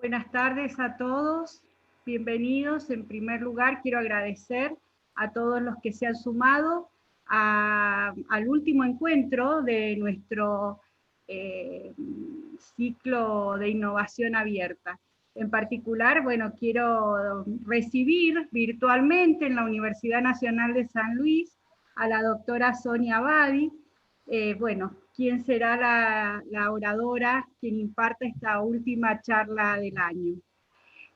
Buenas tardes a todos, bienvenidos. En primer lugar, quiero agradecer a todos los que se han sumado al último encuentro de nuestro ciclo de innovación abierta. En particular, bueno, quiero recibir virtualmente en la Universidad Nacional de San Luis a la doctora Sonia Abadi, quien será la oradora quien imparta esta última charla del año.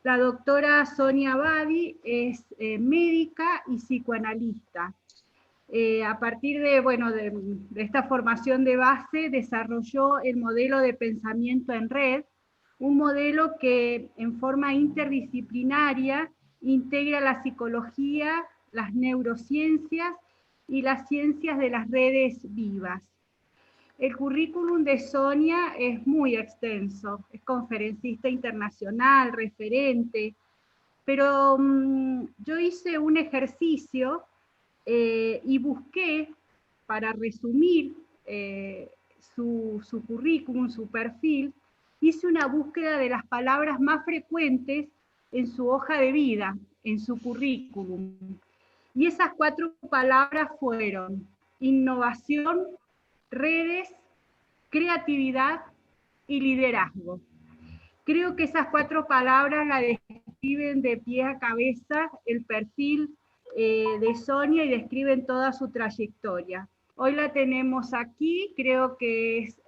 La doctora Sonia Abadi es médica y psicoanalista. A partir de esta formación de base, desarrolló el modelo de pensamiento en red, un modelo que en forma interdisciplinaria integra la psicología, las neurociencias y las ciencias de las redes vivas. El currículum de Sonia es muy extenso, es conferencista internacional, referente, pero yo hice un ejercicio y busqué, para resumir su currículum, su perfil, hice una búsqueda de las palabras más frecuentes en su hoja de vida, en su currículum. Y esas 4 palabras fueron innovación, redes, creatividad y liderazgo. Creo que esas 4 palabras la describen de pie a cabeza el perfil de Sonia y describen toda su trayectoria. Hoy la tenemos aquí, creo que es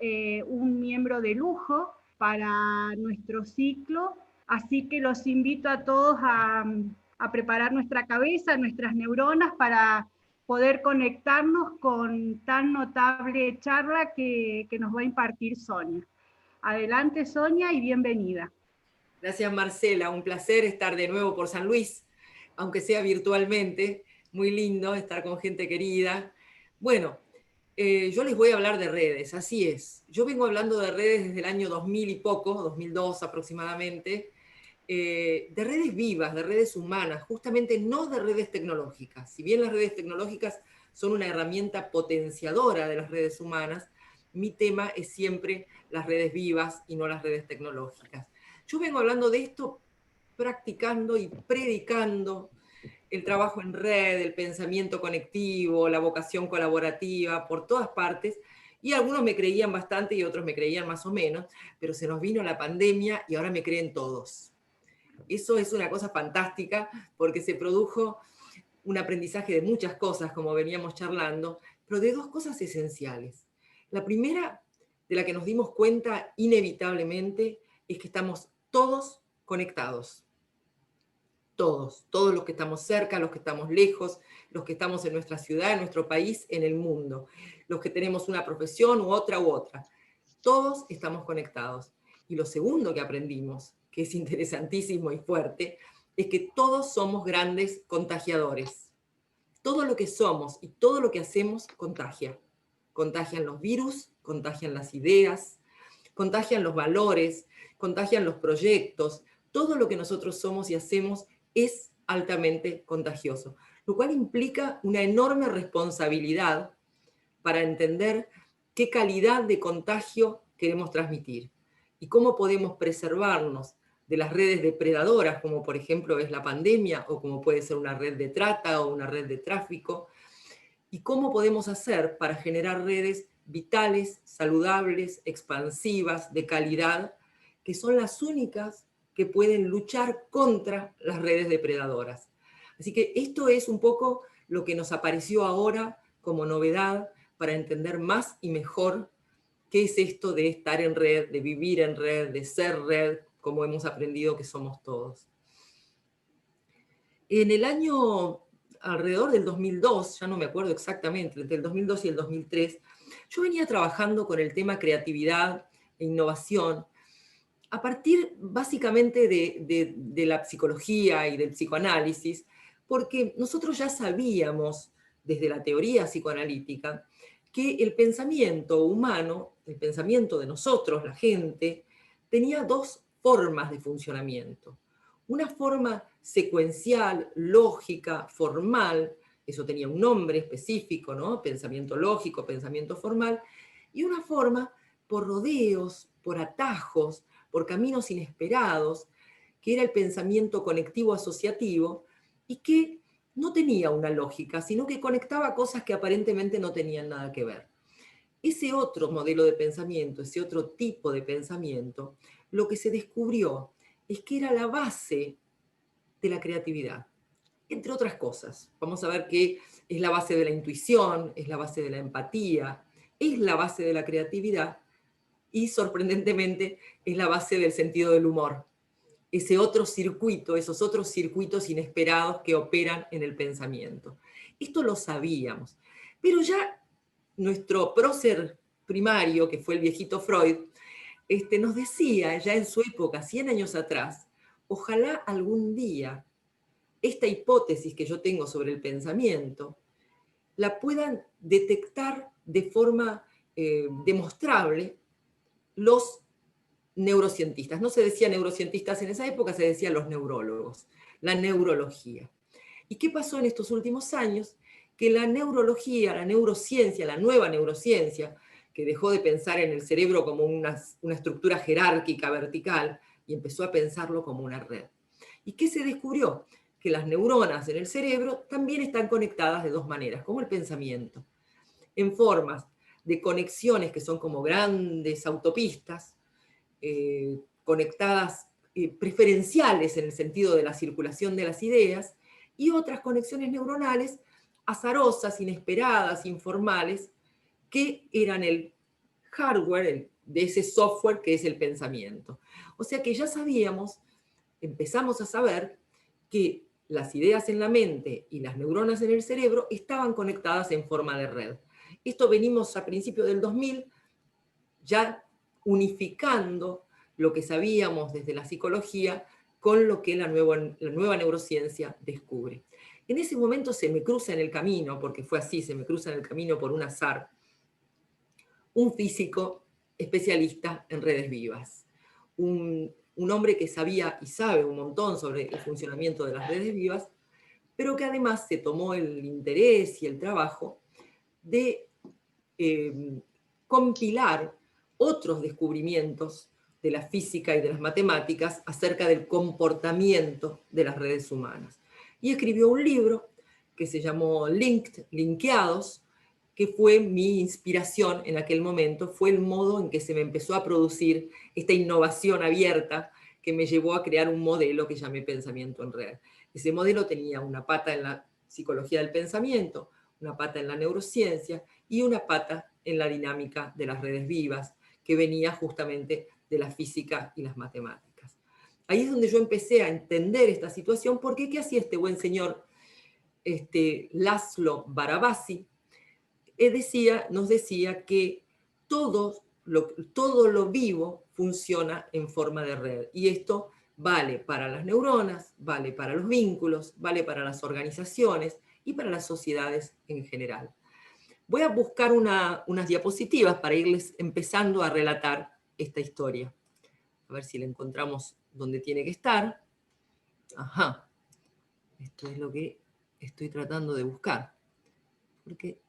un miembro de lujo para nuestro ciclo, así que los invito a todos a preparar nuestra cabeza, nuestras neuronas para poder conectarnos con tan notable charla que nos va a impartir Sonia. Adelante, Sonia, y bienvenida. Gracias, Marcela. Un placer estar de nuevo por San Luis, aunque sea virtualmente. Muy lindo estar con gente querida. Bueno, yo les voy a hablar de redes, así es. Yo vengo hablando de redes desde el año 2000 y poco, 2002 aproximadamente, de redes vivas, de redes humanas, justamente no de redes tecnológicas. Si bien las redes tecnológicas son una herramienta potenciadora de las redes humanas, mi tema es siempre las redes vivas y no las redes tecnológicas. Yo vengo hablando de esto practicando y predicando el trabajo en red, el pensamiento conectivo, la vocación colaborativa, por todas partes, y algunos me creían bastante y otros me creían más o menos, pero se nos vino la pandemia y ahora me creen todos. Eso es una cosa fantástica porque se produjo un aprendizaje de muchas cosas, como veníamos charlando, pero de 2 cosas esenciales. La primera, de la que nos dimos cuenta inevitablemente, es que estamos todos conectados. Todos los que estamos cerca, los que estamos lejos, los que estamos en nuestra ciudad, en nuestro país, en el mundo, los que tenemos una profesión u otra. Todos estamos conectados. Y lo segundo que aprendimos, que es interesantísimo y fuerte, es que todos somos grandes contagiadores. Todo lo que somos y todo lo que hacemos contagia. Contagian los virus, contagian las ideas, contagian los valores, contagian los proyectos. Todo lo que nosotros somos y hacemos es altamente contagioso, lo cual implica una enorme responsabilidad para entender qué calidad de contagio queremos transmitir y cómo podemos preservarnos de las redes depredadoras, como por ejemplo es la pandemia, o como puede ser una red de trata o una red de tráfico, y cómo podemos hacer para generar redes vitales, saludables, expansivas, de calidad, que son las únicas que pueden luchar contra las redes depredadoras. Así que esto es un poco lo que nos apareció ahora como novedad para entender más y mejor qué es esto de estar en red, de vivir en red, de ser red, como hemos aprendido que somos todos. En el año alrededor del 2002, ya no me acuerdo exactamente, entre el 2002 y el 2003, yo venía trabajando con el tema creatividad e innovación, a partir básicamente de la psicología y del psicoanálisis, porque nosotros ya sabíamos desde la teoría psicoanalítica que el pensamiento humano, el pensamiento de nosotros, la gente, tenía 2 formas de funcionamiento. Una forma secuencial, lógica, formal, eso tenía un nombre específico, ¿no? Pensamiento lógico, pensamiento formal, y una forma por rodeos, por atajos, por caminos inesperados, que era el pensamiento conectivo asociativo, y que no tenía una lógica, sino que conectaba cosas que aparentemente no tenían nada que ver. Ese otro modelo de pensamiento, ese otro tipo de pensamiento, lo que se descubrió es que era la base de la creatividad, entre otras cosas. Vamos a ver que es la base de la intuición, es la base de la empatía, es la base de la creatividad y, sorprendentemente, es la base del sentido del humor. Ese otro circuito, esos otros circuitos inesperados que operan en el pensamiento. Esto lo sabíamos, pero ya nuestro prócer primario, que fue el viejito Freud, nos decía ya en su época, 100 años atrás, ojalá algún día esta hipótesis que yo tengo sobre el pensamiento la puedan detectar de forma demostrable los neurocientistas. No se decía neurocientistas en esa época, se decía los neurólogos, la neurología. ¿Y qué pasó en estos últimos años? Que la neurología, la neurociencia, la nueva neurociencia, que dejó de pensar en el cerebro como una estructura jerárquica vertical y empezó a pensarlo como una red. ¿Y qué se descubrió? Que las neuronas en el cerebro también están conectadas de dos maneras, como el pensamiento, en formas de conexiones que son como grandes autopistas, conectadas, preferenciales en el sentido de la circulación de las ideas, y otras conexiones neuronales azarosas, inesperadas, informales, que eran el hardware de ese software que es el pensamiento. O sea que ya sabíamos, empezamos a saber que las ideas en la mente y las neuronas en el cerebro estaban conectadas en forma de red. Esto venimos a principios del 2000 ya unificando lo que sabíamos desde la psicología con lo que la nueva neurociencia descubre. En ese momento se me cruza en el camino, porque fue así, se me cruza en el camino por un azar, un físico especialista en redes vivas, un hombre que sabía y sabe un montón sobre el funcionamiento de las redes vivas, pero que además se tomó el interés y el trabajo de compilar otros descubrimientos de la física y de las matemáticas acerca del comportamiento de las redes humanas. Y escribió un libro que se llamó Linked, Linkeados, que fue mi inspiración en aquel momento, fue el modo en que se me empezó a producir esta innovación abierta que me llevó a crear un modelo que llamé pensamiento en red. Ese modelo tenía una pata en la psicología del pensamiento, una pata en la neurociencia y una pata en la dinámica de las redes vivas, que venía justamente de la física y las matemáticas. Ahí es donde yo empecé a entender esta situación, porque ¿qué hacía este buen señor Laszlo Barabasi? Nos decía que todo lo vivo funciona en forma de red, y esto vale para las neuronas, vale para los vínculos, vale para las organizaciones y para las sociedades en general. Voy a buscar unas diapositivas para irles empezando a relatar esta historia. A ver si la encontramos donde tiene que estar. Ajá. Esto es lo que estoy tratando de buscar. Porque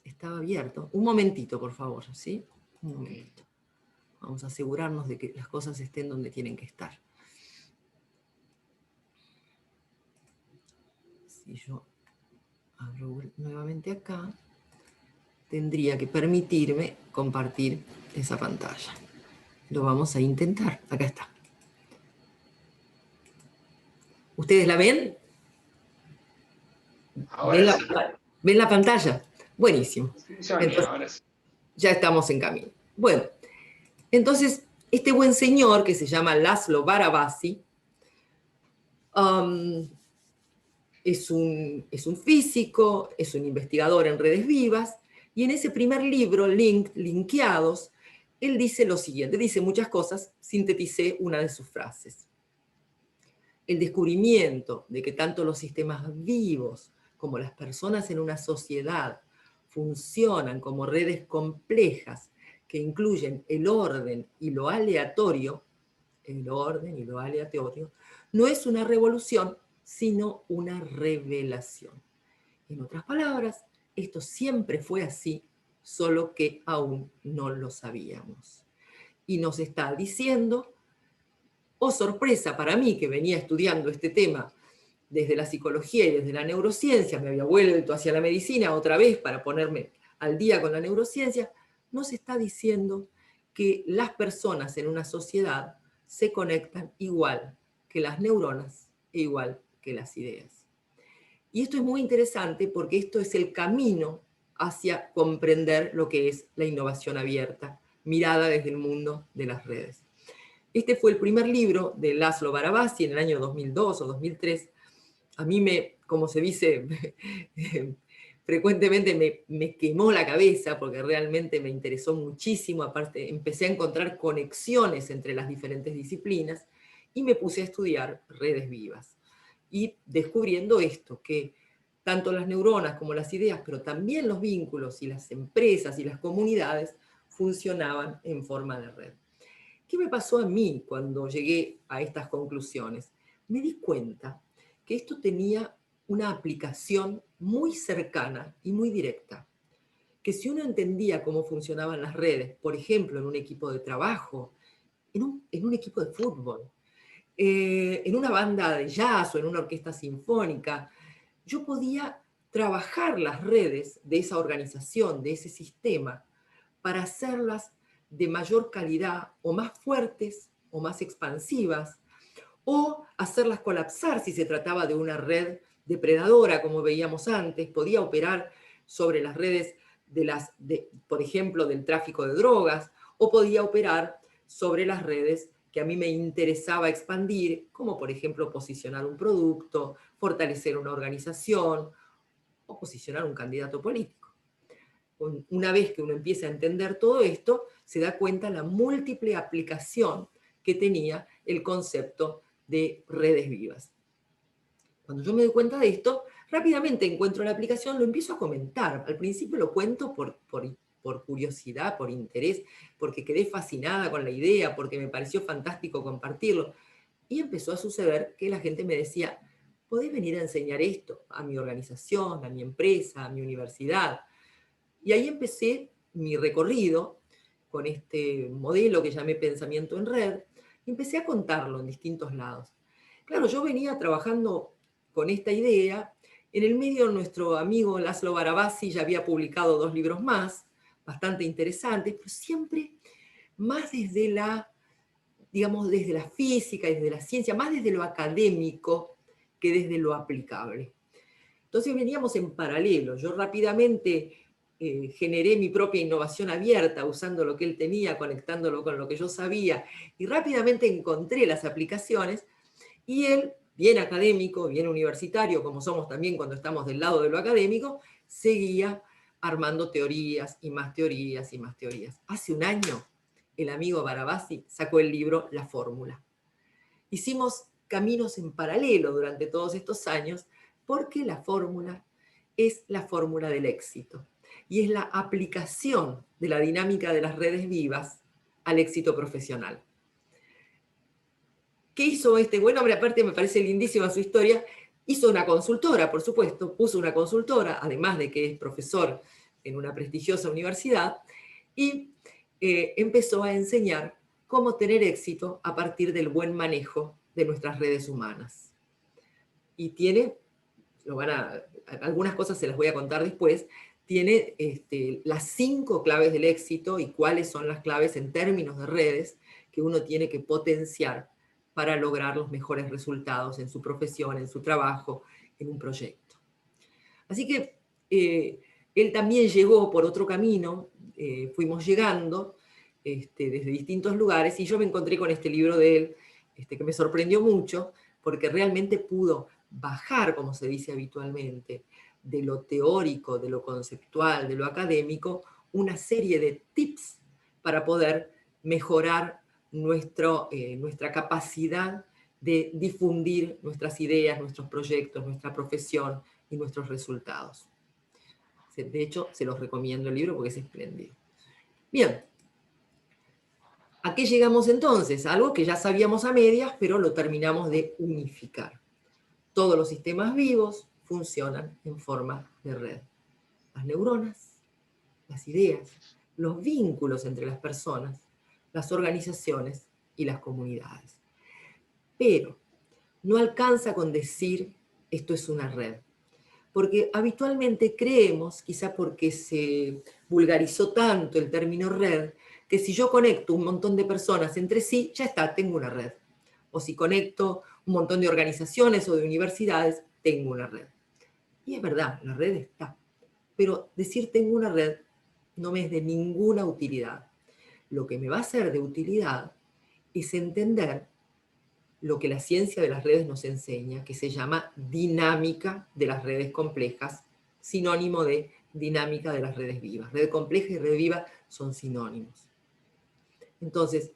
estaba abierto. Un momentito, por favor, ¿sí? Un momentito. Vamos a asegurarnos de que las cosas estén donde tienen que estar. Si yo abro nuevamente acá, tendría que permitirme compartir esa pantalla. Lo vamos a intentar. Acá está. ¿Ustedes la ven? ¿Ven la pantalla? Buenísimo. Entonces, ya estamos en camino. Bueno, entonces, este buen señor que se llama Laszlo Barabasi es un físico, es un investigador en redes vivas, y en ese primer libro, Linkeados, él dice lo siguiente, dice muchas cosas, sinteticé una de sus frases. El descubrimiento de que tanto los sistemas vivos como las personas en una sociedad funcionan como redes complejas que incluyen el orden y lo aleatorio, no es una revolución, sino una revelación. En otras palabras, esto siempre fue así, solo que aún no lo sabíamos. y nos está diciendo, oh sorpresa para mí que venía estudiando este tema desde la psicología y desde la neurociencia, me había vuelto hacia la medicina otra vez para ponerme al día con la neurociencia, nos está diciendo que las personas en una sociedad se conectan igual que las neuronas e igual que las ideas. Y esto es muy interesante porque esto es el camino hacia comprender lo que es la innovación abierta, mirada desde el mundo de las redes. Este fue el primer libro de Laszlo Barabasi en el año 2002 o 2003. A mí como se dice, frecuentemente me quemó la cabeza porque realmente me interesó muchísimo. Aparte, empecé a encontrar conexiones entre las diferentes disciplinas y me puse a estudiar redes vivas. Y descubriendo esto, que tanto las neuronas como las ideas, pero también los vínculos y las empresas y las comunidades funcionaban en forma de red. ¿Qué me pasó a mí cuando llegué a estas conclusiones? Me di cuenta que esto tenía una aplicación muy cercana y muy directa. Que si uno entendía cómo funcionaban las redes, por ejemplo, en un equipo de trabajo, en un equipo de fútbol, en una banda de jazz o en una orquesta sinfónica, yo podía trabajar las redes de esa organización, de ese sistema, para hacerlas de mayor calidad o más fuertes o más expansivas, o hacerlas colapsar si se trataba de una red depredadora, como veíamos antes, podía operar sobre las redes por ejemplo, del tráfico de drogas, o podía operar sobre las redes que a mí me interesaba expandir, como por ejemplo posicionar un producto, fortalecer una organización o posicionar un candidato político. Una vez que uno empieza a entender todo esto, se da cuenta la múltiple aplicación que tenía el concepto de redes vivas. Cuando yo me doy cuenta de esto, rápidamente encuentro la aplicación, lo empiezo a comentar. Al principio lo cuento por curiosidad, por interés, porque quedé fascinada con la idea, porque me pareció fantástico compartirlo. Y empezó a suceder que la gente me decía, ¿podés venir a enseñar esto a mi organización, a mi empresa, a mi universidad? Y ahí empecé mi recorrido con este modelo que llamé Pensamiento en Red, y empecé a contarlo en distintos lados. Claro, yo venía trabajando con esta idea. En el medio, nuestro amigo Laszlo Barabasi ya había publicado 2 libros más, bastante interesantes, pero siempre más desde desde la física, desde la ciencia, más desde lo académico que desde lo aplicable. Entonces veníamos en paralelo. Yo rápidamente generé mi propia innovación abierta, usando lo que él tenía, conectándolo con lo que yo sabía, y rápidamente encontré las aplicaciones, y él, bien académico, bien universitario, como somos también cuando estamos del lado de lo académico, seguía armando teorías y más teorías y más teorías. Hace un año, el amigo Barabasi sacó el libro La Fórmula. Hicimos caminos en paralelo durante todos estos años, porque la fórmula es la fórmula del éxito y es la aplicación de la dinámica de las redes vivas al éxito profesional. ¿Qué hizo este buen hombre? Aparte me parece lindísima su historia. Hizo una consultora, por supuesto, puso una consultora, además de que es profesor en una prestigiosa universidad, y empezó a enseñar cómo tener éxito a partir del buen manejo de nuestras redes humanas. Y tiene, algunas cosas se las voy a contar después, tiene las 5 claves del éxito y cuáles son las claves en términos de redes que uno tiene que potenciar para lograr los mejores resultados en su profesión, en su trabajo, en un proyecto. Así que él también llegó por otro camino, fuimos llegando desde distintos lugares, y yo me encontré con este libro de él, que me sorprendió mucho, porque realmente pudo bajar, como se dice habitualmente, de lo teórico, de lo conceptual, de lo académico, una serie de tips para poder mejorar nuestra capacidad de difundir nuestras ideas, nuestros proyectos, nuestra profesión y nuestros resultados. De hecho, se los recomiendo el libro porque es espléndido. Bien, ¿a qué llegamos entonces? Algo que ya sabíamos a medias, pero lo terminamos de unificar. Todos los sistemas vivos funcionan en forma de red. Las neuronas, las ideas, los vínculos entre las personas las organizaciones y las comunidades. Pero no alcanza con decir esto es una red, porque habitualmente creemos, quizá porque se vulgarizó tanto el término red, que si yo conecto un montón de personas entre sí, ya está, tengo una red. O si conecto un montón de organizaciones o de universidades, tengo una red. Y es verdad, la red está. Pero decir tengo una red no me es de ninguna utilidad. Lo que me va a ser de utilidad es entender lo que la ciencia de las redes nos enseña, que se llama dinámica de las redes complejas, sinónimo de dinámica de las redes vivas. Red compleja y red viva son sinónimos. Entonces,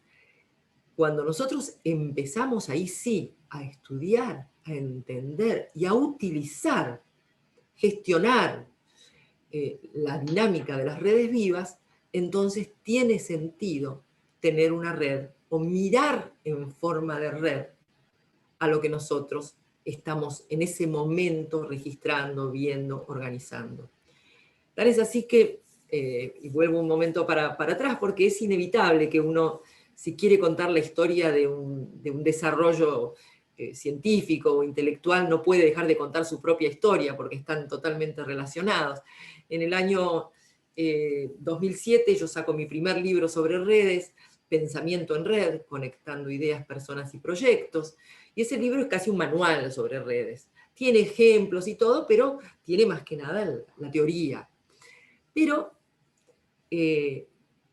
cuando nosotros empezamos ahí sí a estudiar, a entender y a utilizar, gestionar la dinámica de las redes vivas, entonces tiene sentido tener una red o mirar en forma de red a lo que nosotros estamos en ese momento registrando, viendo, organizando. Tal es así que, y vuelvo un momento para atrás, porque es inevitable que uno, si quiere contar la historia de un desarrollo científico o intelectual, no puede dejar de contar su propia historia, porque están totalmente relacionados. En el año 2007 yo saco mi primer libro sobre redes, Pensamiento en Red, conectando ideas, personas y proyectos, y ese libro es casi un manual sobre redes. Tiene ejemplos y todo, pero tiene más que nada la teoría. Pero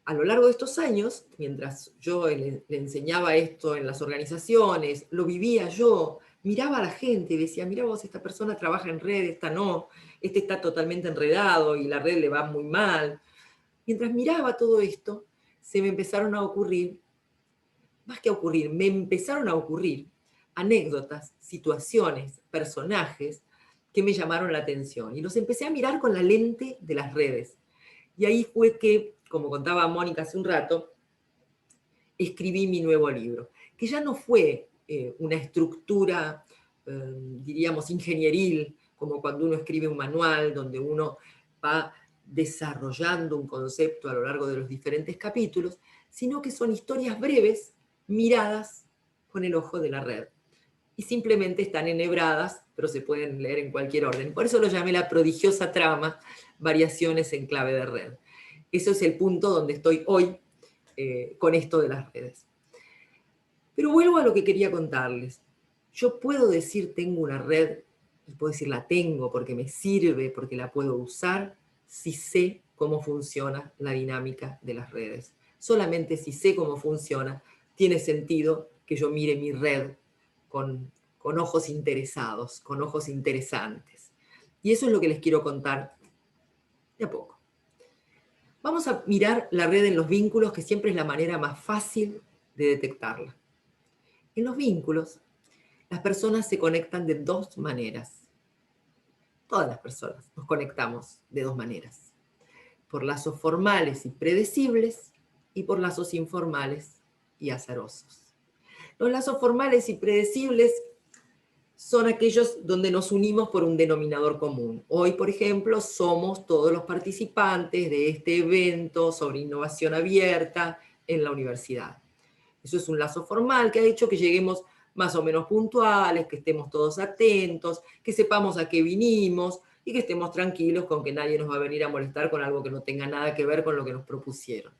a lo largo de estos años, mientras yo le enseñaba esto en las organizaciones, lo vivía yo, miraba a la gente y decía, mira vos, esta persona trabaja en red, esta no, este está totalmente enredado y la red le va muy mal. Mientras miraba todo esto, se me empezaron a ocurrir, más que a ocurrir, me empezaron a ocurrir anécdotas, situaciones, personajes que me llamaron la atención. Y los empecé a mirar con la lente de las redes. Y ahí fue que, como contaba Mónica hace un rato, escribí mi nuevo libro, que ya no fue una estructura, diríamos, ingenieril, como cuando uno escribe un manual, donde uno va desarrollando un concepto a lo largo de los diferentes capítulos, sino que son historias breves, miradas con el ojo de la red. Y simplemente están enhebradas, pero se pueden leer en cualquier orden. Por eso lo llamé la prodigiosa trama, Variaciones en clave de red. Eso es el punto donde estoy hoy con esto de las redes. Pero vuelvo a lo que quería contarles. Yo puedo decir tengo una red, y puedo decir la tengo porque me sirve, porque la puedo usar, si sé cómo funciona la dinámica de las redes. Solamente si sé cómo funciona, tiene sentido que yo mire mi red con ojos interesados, con ojos interesantes. Y eso es lo que les quiero contar de a poco. Vamos a mirar la red en los vínculos, que siempre es la manera más fácil de detectarla. En los vínculos, las personas se conectan de dos maneras. Todas las personas nos conectamos de dos maneras. Por lazos formales y predecibles y por lazos informales y azarosos. Los lazos formales y predecibles son aquellos donde nos unimos por un denominador común. Hoy, por ejemplo, somos todos los participantes de este evento sobre innovación abierta en la universidad. Eso es un lazo formal que ha hecho que lleguemos más o menos puntuales, que estemos todos atentos, que sepamos a qué vinimos y que estemos tranquilos con que nadie nos va a venir a molestar con algo que no tenga nada que ver con lo que nos propusieron.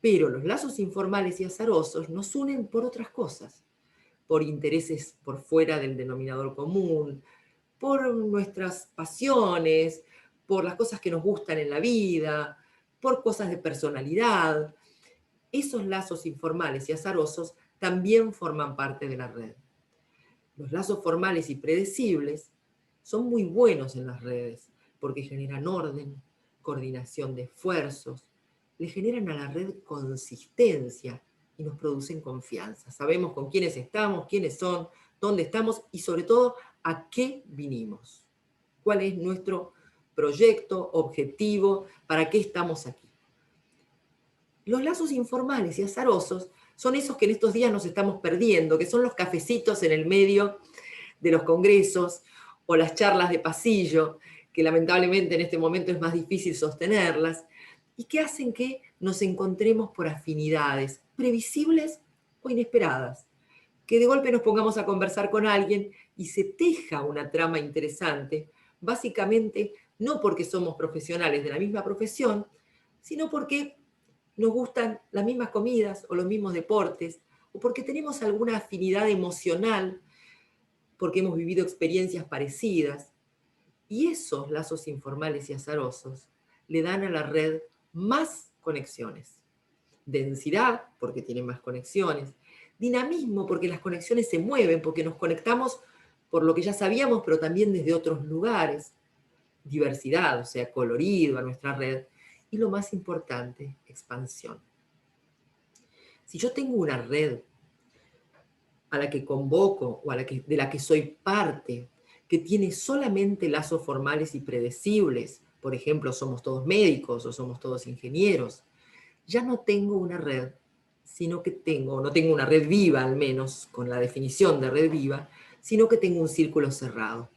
Pero los lazos informales y azarosos nos unen por otras cosas, por intereses por fuera del denominador común, por nuestras pasiones, por las cosas que nos gustan en la vida, por cosas de personalidad. Esos lazos informales y azarosos también forman parte de la red. Los lazos formales y predecibles son muy buenos en las redes porque generan orden, coordinación de esfuerzos, le generan a la red consistencia y nos producen confianza. Sabemos con quiénes estamos, quiénes son, dónde estamos y sobre todo a qué vinimos. ¿Cuál es nuestro proyecto, objetivo, para qué estamos aquí? Los lazos informales y azarosos son esos que en estos días nos estamos perdiendo, que son los cafecitos en el medio de los congresos o las charlas de pasillo, que lamentablemente en este momento es más difícil sostenerlas, y que hacen que nos encontremos por afinidades previsibles o inesperadas, que de golpe nos pongamos a conversar con alguien y se teja una trama interesante, básicamente no porque somos profesionales de la misma profesión, sino porque nos gustan las mismas comidas o los mismos deportes, o porque tenemos alguna afinidad emocional, porque hemos vivido experiencias parecidas. Y esos lazos informales y azarosos le dan a la red más conexiones. Densidad, porque tiene más conexiones. Dinamismo, porque las conexiones se mueven, porque nos conectamos por lo que ya sabíamos, pero también desde otros lugares. Diversidad, o sea, colorido a nuestra red. Y lo más importante, expansión. Si yo tengo una red a la que convoco o de la que soy parte, que tiene solamente lazos formales y predecibles, por ejemplo, somos todos médicos o somos todos ingenieros, ya no tengo una red, sino que no tengo una red viva al menos, con la definición de red viva, sino que tengo un círculo cerrado.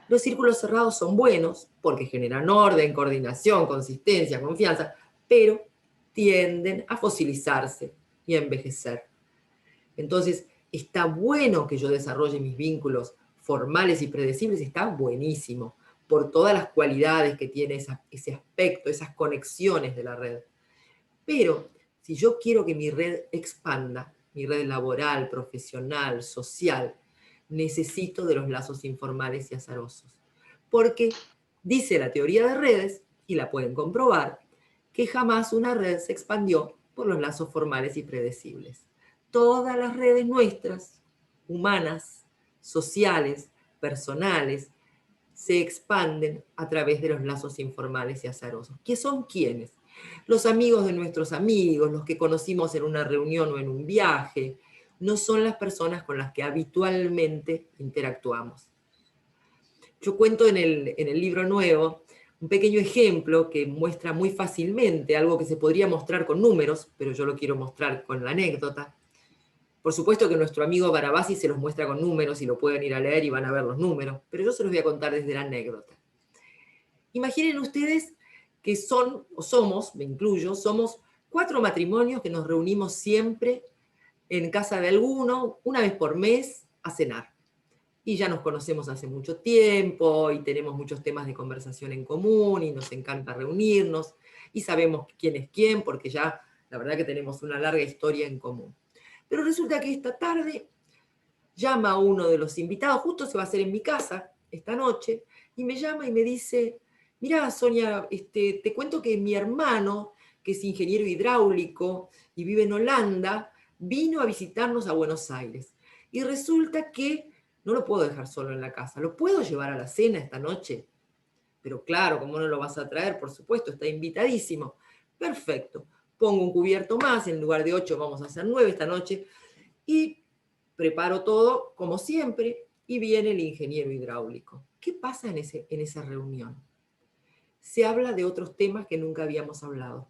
Los círculos cerrados son buenos porque generan orden, coordinación, consistencia, confianza, pero tienden a fosilizarse y a envejecer. Entonces, está bueno que yo desarrolle mis vínculos formales y predecibles, está buenísimo, por todas las cualidades que tiene ese aspecto, esas conexiones de la red. Pero si yo quiero que mi red expanda, mi red laboral, profesional, social, necesito de los lazos informales y azarosos. Porque dice la teoría de redes, y la pueden comprobar, que jamás una red se expandió por los lazos formales y predecibles. Todas las redes nuestras, humanas, sociales, personales, se expanden a través de los lazos informales y azarosos. ¿Qué son quiénes? Los amigos de nuestros amigos, los que conocimos en una reunión o en un viaje, no son las personas con las que habitualmente interactuamos. Yo cuento en el libro nuevo un pequeño ejemplo que muestra muy fácilmente algo que se podría mostrar con números, pero yo lo quiero mostrar con la anécdota. Por supuesto que nuestro amigo Barabasi se los muestra con números y lo pueden ir a leer y van a ver los números, pero yo se los voy a contar desde la anécdota. Imaginen ustedes que son, o somos, me incluyo, somos 4 matrimonios que nos reunimos siempre en casa de alguno, una vez por mes, a cenar. Y ya nos conocemos hace mucho tiempo y tenemos muchos temas de conversación en común y nos encanta reunirnos y sabemos quién es quién porque ya la verdad que tenemos una larga historia en común. Pero resulta que esta tarde llama a uno de los invitados, justo se va a hacer en mi casa esta noche, y me llama y me dice, mirá Sonia, te cuento que mi hermano, que es ingeniero hidráulico y vive en Holanda, vino a visitarnos a Buenos Aires. Y resulta que no lo puedo dejar solo en la casa, ¿lo puedo llevar a la cena esta noche? Pero claro, ¿cómo no lo vas a traer? Por supuesto, está invitadísimo. Perfecto. Pongo un cubierto más, en lugar de 8 vamos a hacer 9 esta noche. Y preparo todo, como siempre, y viene el ingeniero hidráulico. ¿Qué pasa en esa reunión? Se habla de otros temas que nunca habíamos hablado.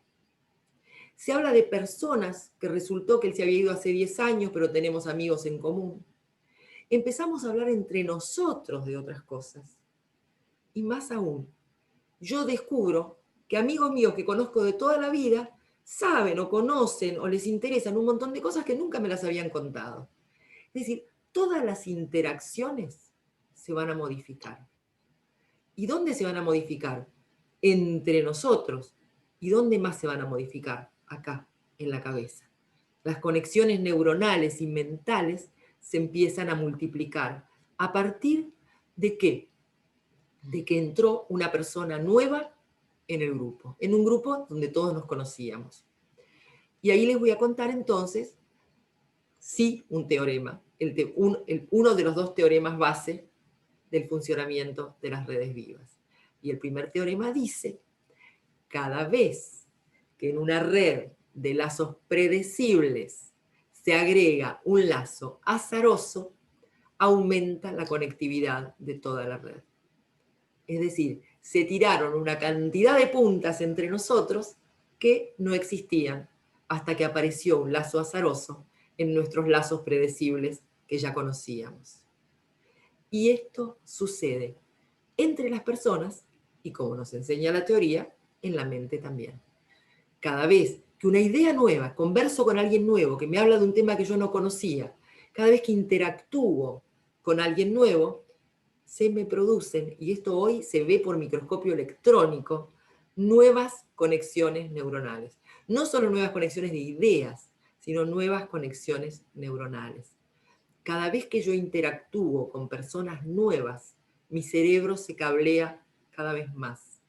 Se habla de personas que resultó que él se había ido hace 10 años, pero tenemos amigos en común. Empezamos a hablar entre nosotros de otras cosas. Y más aún, yo descubro que amigos míos que conozco de toda la vida saben o conocen o les interesan un montón de cosas que nunca me las habían contado. Es decir, todas las interacciones se van a modificar. ¿Y dónde se van a modificar? Entre nosotros. ¿Y dónde más se van a modificar? Acá, en la cabeza. Las conexiones neuronales y mentales se empiezan a multiplicar. ¿A partir de qué? De que entró una persona nueva en el grupo, en un grupo donde todos nos conocíamos. Y ahí les voy a contar entonces, sí, un teorema, uno de los 2 teoremas base del funcionamiento de las redes vivas. Y el primer teorema dice, cada vez que en una red de lazos predecibles se agrega un lazo azaroso, aumenta la conectividad de toda la red. Es decir, se tiraron una cantidad de puntas entre nosotros que no existían hasta que apareció un lazo azaroso en nuestros lazos predecibles que ya conocíamos. Y esto sucede entre las personas y, como nos enseña la teoría, en la mente también. Cada vez que una idea nueva, converso con alguien nuevo, que me habla de un tema que yo no conocía, cada vez que interactúo con alguien nuevo, se me producen, y esto hoy se ve por microscopio electrónico, nuevas conexiones neuronales. No solo nuevas conexiones de ideas, sino nuevas conexiones neuronales. Cada vez que yo interactúo con personas nuevas, mi cerebro se cablea cada vez más.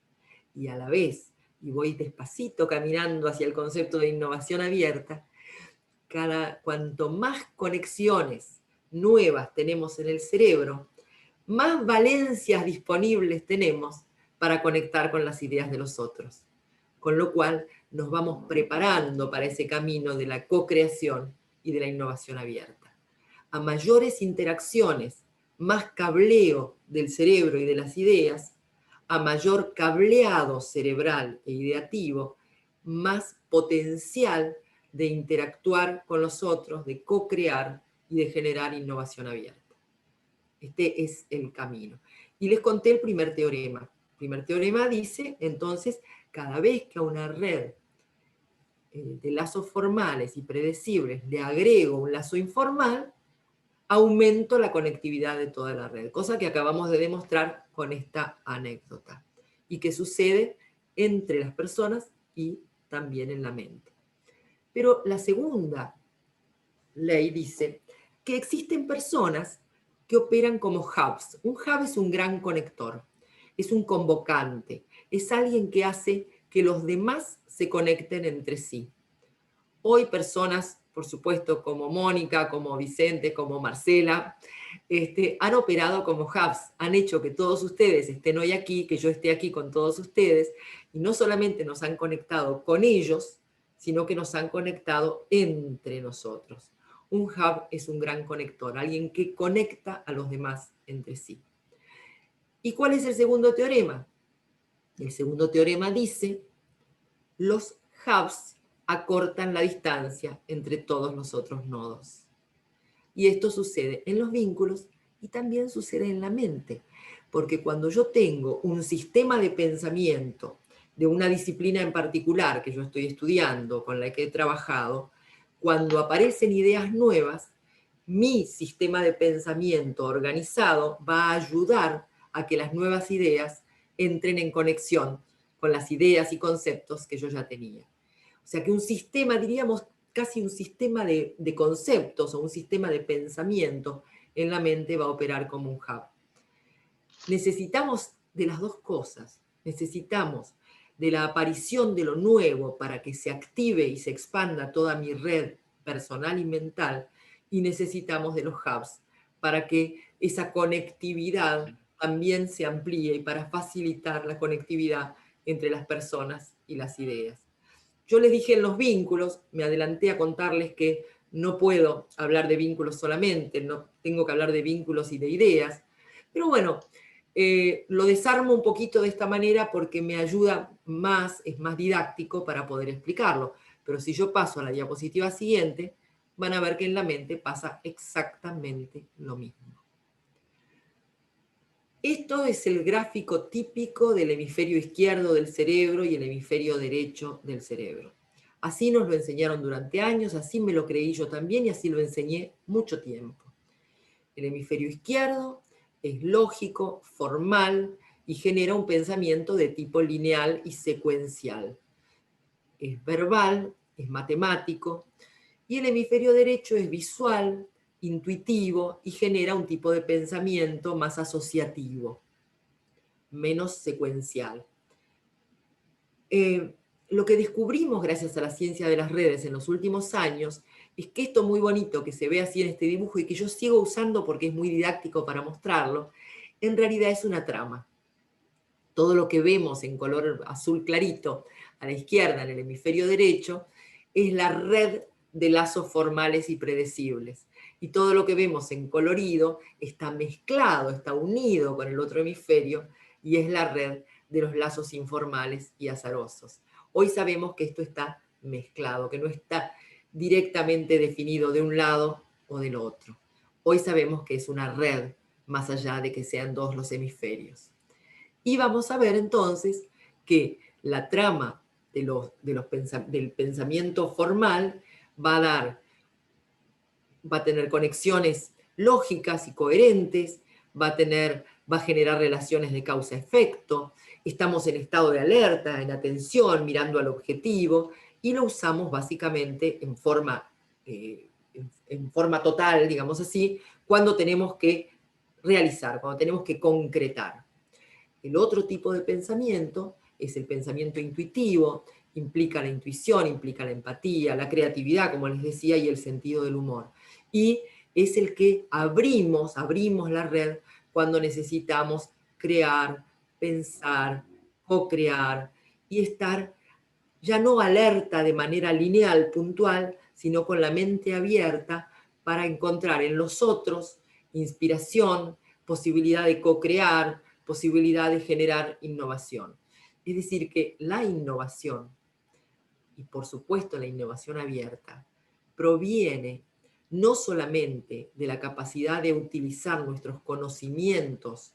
Y a la vez, y voy despacito caminando hacia el concepto de innovación abierta, cuanto más conexiones nuevas tenemos en el cerebro, más valencias disponibles tenemos para conectar con las ideas de los otros. Con lo cual nos vamos preparando para ese camino de la co-creación y de la innovación abierta. A mayores interacciones, más cableo del cerebro y de las ideas, a mayor cableado cerebral e ideativo, más potencial de interactuar con los otros, de co-crear y de generar innovación abierta. Este es el camino. Y les conté el primer teorema. El primer teorema dice, entonces, cada vez que a una red de lazos formales y predecibles le agrego un lazo informal, aumento la conectividad de toda la red, cosa que acabamos de demostrar con esta anécdota, y que sucede entre las personas y también en la mente. Pero la segunda ley dice que existen personas que operan como hubs. Un hub es un gran conector, es un convocante, es alguien que hace que los demás se conecten entre sí. Hoy personas, por supuesto, como Mónica, como Vicente, como Marcela, han operado como hubs, han hecho que todos ustedes estén hoy aquí, que yo esté aquí con todos ustedes, y no solamente nos han conectado con ellos, sino que nos han conectado entre nosotros. Un hub es un gran conector, alguien que conecta a los demás entre sí. ¿Y cuál es el segundo teorema? El segundo teorema dice, los hubs acortan la distancia entre todos los otros nodos. Y esto sucede en los vínculos y también sucede en la mente, porque cuando yo tengo un sistema de pensamiento de una disciplina en particular que yo estoy estudiando, con la que he trabajado, cuando aparecen ideas nuevas, mi sistema de pensamiento organizado va a ayudar a que las nuevas ideas entren en conexión con las ideas y conceptos que yo ya tenía. O sea que un sistema, diríamos, casi un sistema de conceptos o un sistema de pensamiento en la mente va a operar como un hub. Necesitamos de las dos cosas. Necesitamos de la aparición de lo nuevo para que se active y se expanda toda mi red personal y mental, y necesitamos de los hubs para que esa conectividad también se amplíe y para facilitar la conectividad entre las personas y las ideas. Yo les dije en los vínculos, me adelanté a contarles que no puedo hablar de vínculos solamente, no tengo que hablar de vínculos y de ideas, pero bueno, lo desarmo un poquito de esta manera porque me ayuda más, es más didáctico para poder explicarlo. Pero si yo paso a la diapositiva siguiente, van a ver que en la mente pasa exactamente lo mismo. Esto es el gráfico típico del hemisferio izquierdo del cerebro y el hemisferio derecho del cerebro. Así nos lo enseñaron durante años, así me lo creí yo también y así lo enseñé mucho tiempo. El hemisferio izquierdo es lógico, formal y genera un pensamiento de tipo lineal y secuencial. Es verbal, es matemático, y el hemisferio derecho es visual, intuitivo y genera un tipo de pensamiento más asociativo, menos secuencial. Lo que descubrimos gracias a la ciencia de las redes en los últimos años es que esto muy bonito que se ve así en este dibujo y que yo sigo usando porque es muy didáctico para mostrarlo, en realidad es una trama. Todo lo que vemos en color azul clarito a la izquierda en el hemisferio derecho es la red de lazos formales y predecibles. Y todo lo que vemos en colorido está mezclado, está unido con el otro hemisferio y es la red de los lazos informales y azarosos. Hoy sabemos que esto está mezclado, que no está directamente definido de un lado o del otro. Hoy sabemos que es una red, más allá de que sean dos los hemisferios. Y vamos a ver entonces que la trama del pensamiento formal va a tener conexiones lógicas y coherentes, va a generar relaciones de causa-efecto, estamos en estado de alerta, en atención, mirando al objetivo, y lo usamos básicamente en forma total, digamos así, cuando tenemos que realizar, cuando tenemos que concretar. El otro tipo de pensamiento es el pensamiento intuitivo, implica la intuición, implica la empatía, la creatividad, como les decía, y el sentido del humor. Y es el que abrimos la red cuando necesitamos crear, pensar, co-crear y estar ya no alerta de manera lineal, puntual, sino con la mente abierta para encontrar en los otros inspiración, posibilidad de co-crear, posibilidad de generar innovación. Es decir, que la innovación, y por supuesto la innovación abierta, proviene no solamente de la capacidad de utilizar nuestros conocimientos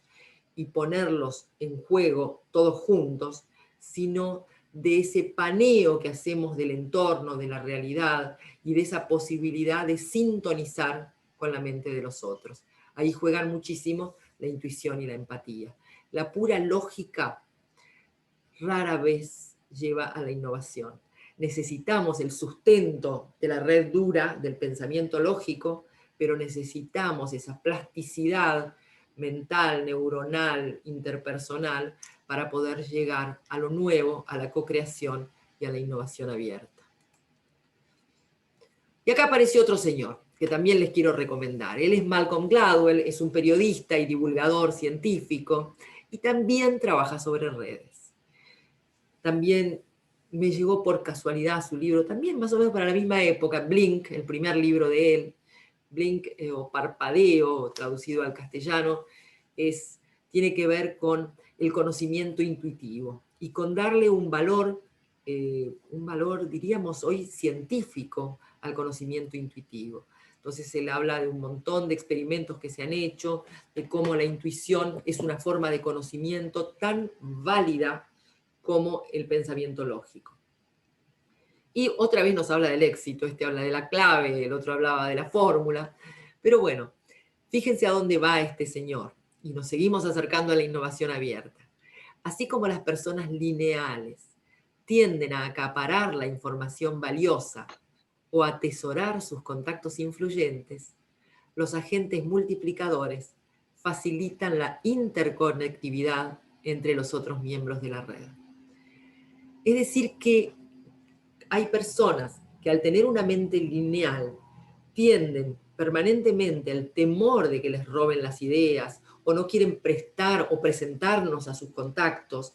y ponerlos en juego todos juntos, sino de ese paneo que hacemos del entorno, de la realidad y de esa posibilidad de sintonizar con la mente de los otros. Ahí juegan muchísimo la intuición y la empatía. La pura lógica rara vez lleva a la innovación. Necesitamos el sustento de la red dura del pensamiento lógico, pero necesitamos esa plasticidad mental, neuronal, interpersonal, para poder llegar a lo nuevo, a la co-creación y a la innovación abierta. Y acá apareció otro señor, que también les quiero recomendar. Él es Malcolm Gladwell, es un periodista y divulgador científico, y también trabaja sobre redes. También me llegó por casualidad su libro, también más o menos para la misma época, Blink, el primer libro de él, Blink o Parpadeo, traducido al castellano, tiene que ver con el conocimiento intuitivo y con darle un valor, diríamos hoy, científico al conocimiento intuitivo. Entonces él habla de un montón de experimentos que se han hecho, de cómo la intuición es una forma de conocimiento tan válida como el pensamiento lógico. Y otra vez nos habla del éxito, este habla de la clave, el otro hablaba de la fórmula, pero bueno, fíjense a dónde va este señor, y nos seguimos acercando a la innovación abierta. Así como las personas lineales tienden a acaparar la información valiosa o a atesorar sus contactos influyentes, los agentes multiplicadores facilitan la interconectividad entre los otros miembros de la red. Es decir, que hay personas que al tener una mente lineal tienden permanentemente al temor de que les roben las ideas o no quieren prestar o presentarnos a sus contactos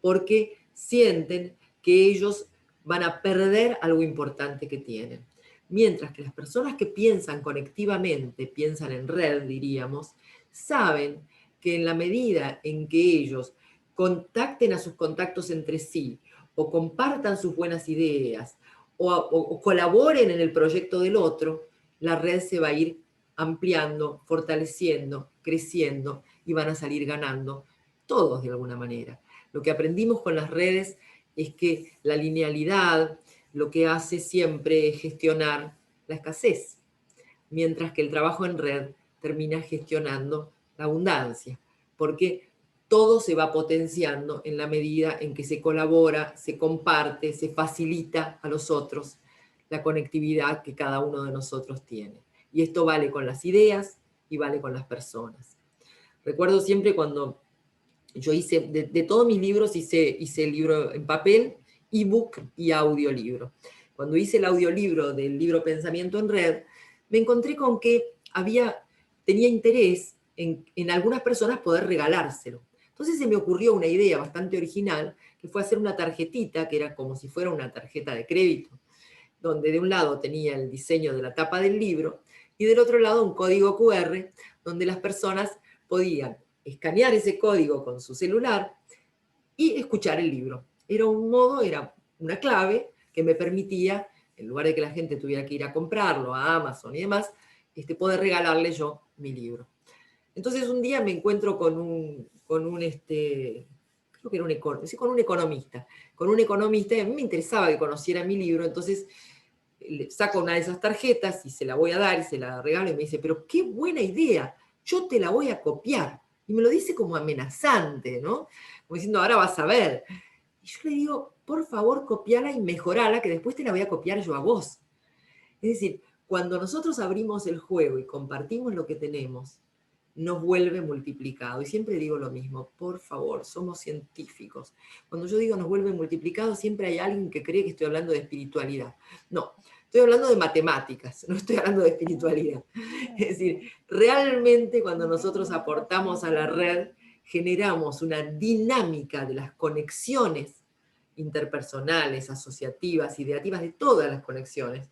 porque sienten que ellos van a perder algo importante que tienen. Mientras que las personas que piensan conectivamente, piensan en red, diríamos, saben que en la medida en que ellos contacten a sus contactos entre sí, o compartan sus buenas ideas, o colaboren en el proyecto del otro, la red se va a ir ampliando, fortaleciendo, creciendo, y van a salir ganando todos de alguna manera. Lo que aprendimos con las redes es que la linealidad lo que hace siempre es gestionar la escasez, mientras que el trabajo en red termina gestionando la abundancia, porque todo se va potenciando en la medida en que se colabora, se comparte, se facilita a los otros la conectividad que cada uno de nosotros tiene. Y esto vale con las ideas y vale con las personas. Recuerdo siempre cuando yo hice, de todos mis libros, hice el libro en papel, ebook y audiolibro. Cuando hice el audiolibro del libro Pensamiento en Red, me encontré con que tenía interés en algunas personas poder regalárselo. Entonces se me ocurrió una idea bastante original, que fue hacer una tarjetita, que era como si fuera una tarjeta de crédito, donde de un lado tenía el diseño de la tapa del libro, y del otro lado un código QR, donde las personas podían escanear ese código con su celular y escuchar el libro. Era una clave que me permitía, en lugar de que la gente tuviera que ir a comprarlo a Amazon y demás, poder regalarle yo mi libro. Entonces un día me encuentro con un creo que era sí, con un economista, y a mí me interesaba que conociera mi libro, entonces le saco una de esas tarjetas y se la voy a dar y se la regalo y me dice, pero qué buena idea, yo te la voy a copiar. Y me lo dice como amenazante, ¿no? Como diciendo, ahora vas a ver. Y yo le digo, por favor, copiala y mejorala, que después te la voy a copiar yo a vos. Es decir, cuando nosotros abrimos el juego y compartimos lo que tenemos, nos vuelve multiplicado. Y siempre digo lo mismo, por favor, somos científicos. Cuando yo digo nos vuelve multiplicado, siempre hay alguien que cree que estoy hablando de espiritualidad. No, estoy hablando de matemáticas, no estoy hablando de espiritualidad. Es decir, realmente cuando nosotros aportamos a la red, generamos una dinámica de las conexiones interpersonales, asociativas, ideativas, de todas las conexiones,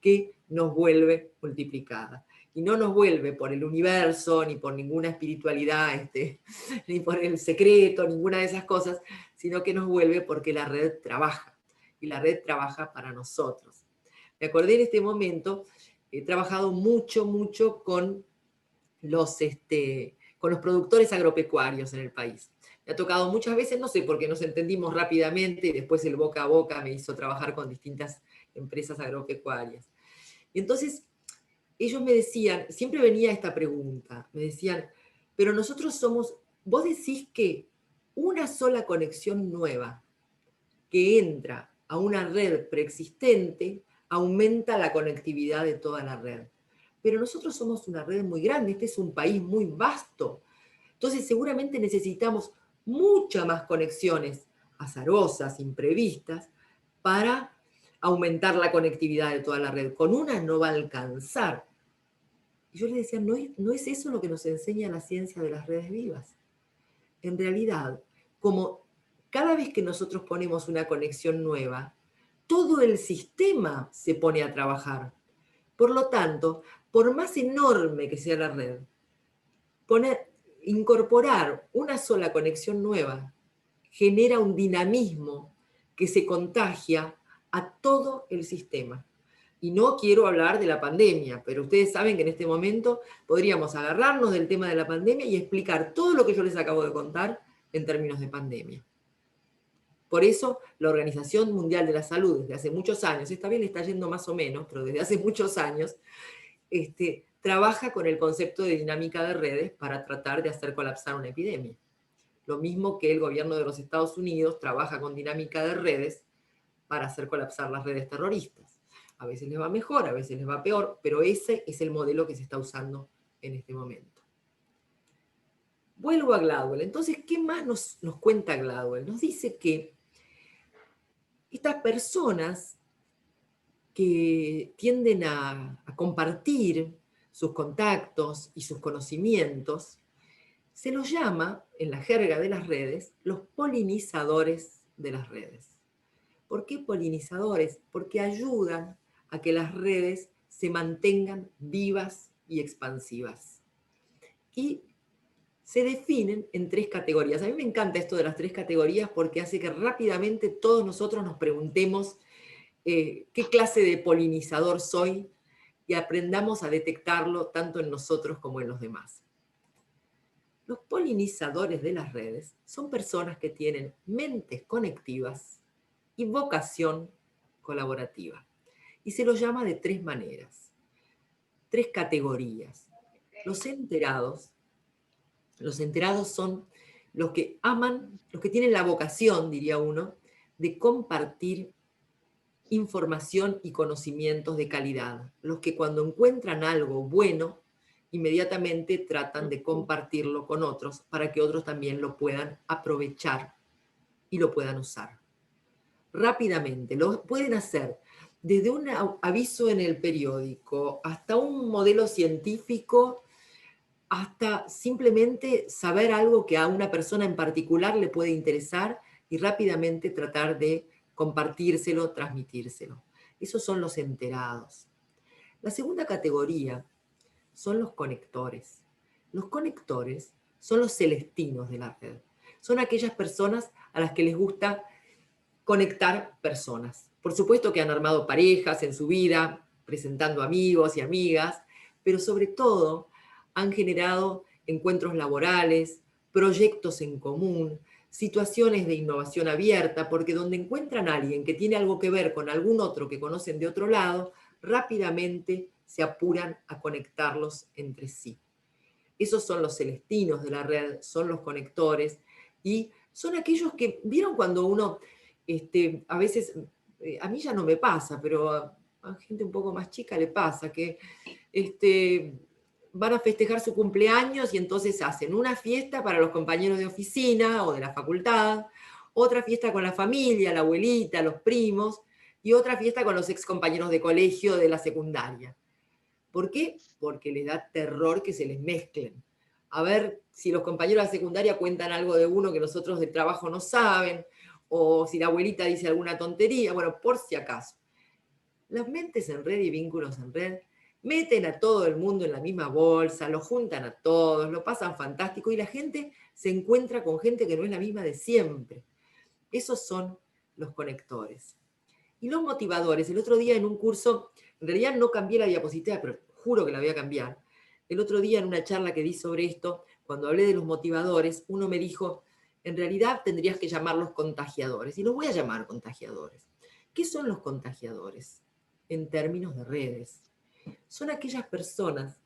que nos vuelve multiplicada. Y no nos vuelve por el universo, ni por ninguna espiritualidad, ni por el secreto, ninguna de esas cosas, sino que nos vuelve porque la red trabaja, y la red trabaja para nosotros. Me acordé en este momento, he trabajado mucho con los productores agropecuarios en el país. Me ha tocado muchas veces, no sé, porque nos entendimos rápidamente y después el boca a boca me hizo trabajar con distintas empresas agropecuarias. Y entonces ellos me decían, siempre venía esta pregunta, me decían, pero nosotros somos, vos decís que una sola conexión nueva que entra a una red preexistente aumenta la conectividad de toda la red. Pero nosotros somos una red muy grande, este es un país muy vasto. Entonces seguramente necesitamos muchas más conexiones azarosas, imprevistas, para aumentar la conectividad de toda la red. Con una no va a alcanzar. Y yo les decía, no es eso lo que nos enseña la ciencia de las redes vivas. En realidad, como cada vez que nosotros ponemos una conexión nueva, todo el sistema se pone a trabajar. Por lo tanto, por más enorme que sea la red, incorporar una sola conexión nueva genera un dinamismo que se contagia a todo el sistema. Y no quiero hablar de la pandemia, pero ustedes saben que en este momento podríamos agarrarnos del tema de la pandemia y explicar todo lo que yo les acabo de contar en términos de pandemia. Por eso la Organización Mundial de la Salud, desde hace muchos años, esta vez le está yendo más o menos, pero desde hace muchos años, trabaja con el concepto de dinámica de redes para tratar de hacer colapsar una epidemia. Lo mismo que el gobierno de los Estados Unidos trabaja con dinámica de redes para hacer colapsar las redes terroristas. A veces les va mejor, a veces les va peor, pero ese es el modelo que se está usando en este momento. Vuelvo a Gladwell. Entonces, ¿qué más nos cuenta Gladwell? Nos dice que estas personas que tienden a compartir sus contactos y sus conocimientos, se los llama, en la jerga de las redes, los polinizadores de las redes. ¿Por qué polinizadores? Porque ayudan a que las redes se mantengan vivas y expansivas. Y se definen en 3 categorías. A mí me encanta esto de las 3 categorías porque hace que rápidamente todos nosotros nos preguntemos qué clase de polinizador soy y aprendamos a detectarlo tanto en nosotros como en los demás. Los polinizadores de las redes son personas que tienen mentes conectivas y vocación colaborativa. Y se los llama de 3 maneras, 3 categorías. Los enterados son los que aman, los que tienen la vocación, diría uno, de compartir información y conocimientos de calidad. Los que cuando encuentran algo bueno, inmediatamente tratan de compartirlo con otros para que otros también lo puedan aprovechar y lo puedan usar. Rápidamente, lo pueden hacer desde un aviso en el periódico hasta un modelo científico, hasta simplemente saber algo que a una persona en particular le puede interesar y rápidamente tratar de compartírselo, transmitírselo. Esos son los enterados. La segunda categoría son los conectores. Los conectores son los celestinos de la red. Son aquellas personas a las que les gusta conectar personas. Por supuesto que han armado parejas en su vida, presentando amigos y amigas, pero sobre todo han generado encuentros laborales, proyectos en común, situaciones de innovación abierta, porque donde encuentran a alguien que tiene algo que ver con algún otro que conocen de otro lado, rápidamente se apuran a conectarlos entre sí. Esos son los celestinos de la red, son los conectores y son aquellos que, ¿vieron cuando uno, a veces, a mí ya no me pasa, pero a gente un poco más chica le pasa, que van a festejar su cumpleaños y entonces hacen una fiesta para los compañeros de oficina o de la facultad, otra fiesta con la familia, la abuelita, los primos, y otra fiesta con los ex compañeros de colegio de la secundaria. ¿Por qué? Porque les da terror que se les mezclen. A ver si los compañeros de la secundaria cuentan algo de uno que nosotros del trabajo no saben, o si la abuelita dice alguna tontería, bueno, por si acaso. Las mentes en red y vínculos en red meten a todo el mundo en la misma bolsa, lo juntan a todos, lo pasan fantástico y la gente se encuentra con gente que no es la misma de siempre. Esos son los conectores. Y los motivadores, el otro día en un curso, en realidad no cambié la diapositiva, pero juro que la voy a cambiar. El otro día en una charla que di sobre esto, cuando hablé de los motivadores, uno me dijo, en realidad tendrías que llamarlos contagiadores, y los voy a llamar contagiadores. ¿Qué son los contagiadores en términos de redes? Son aquellas personas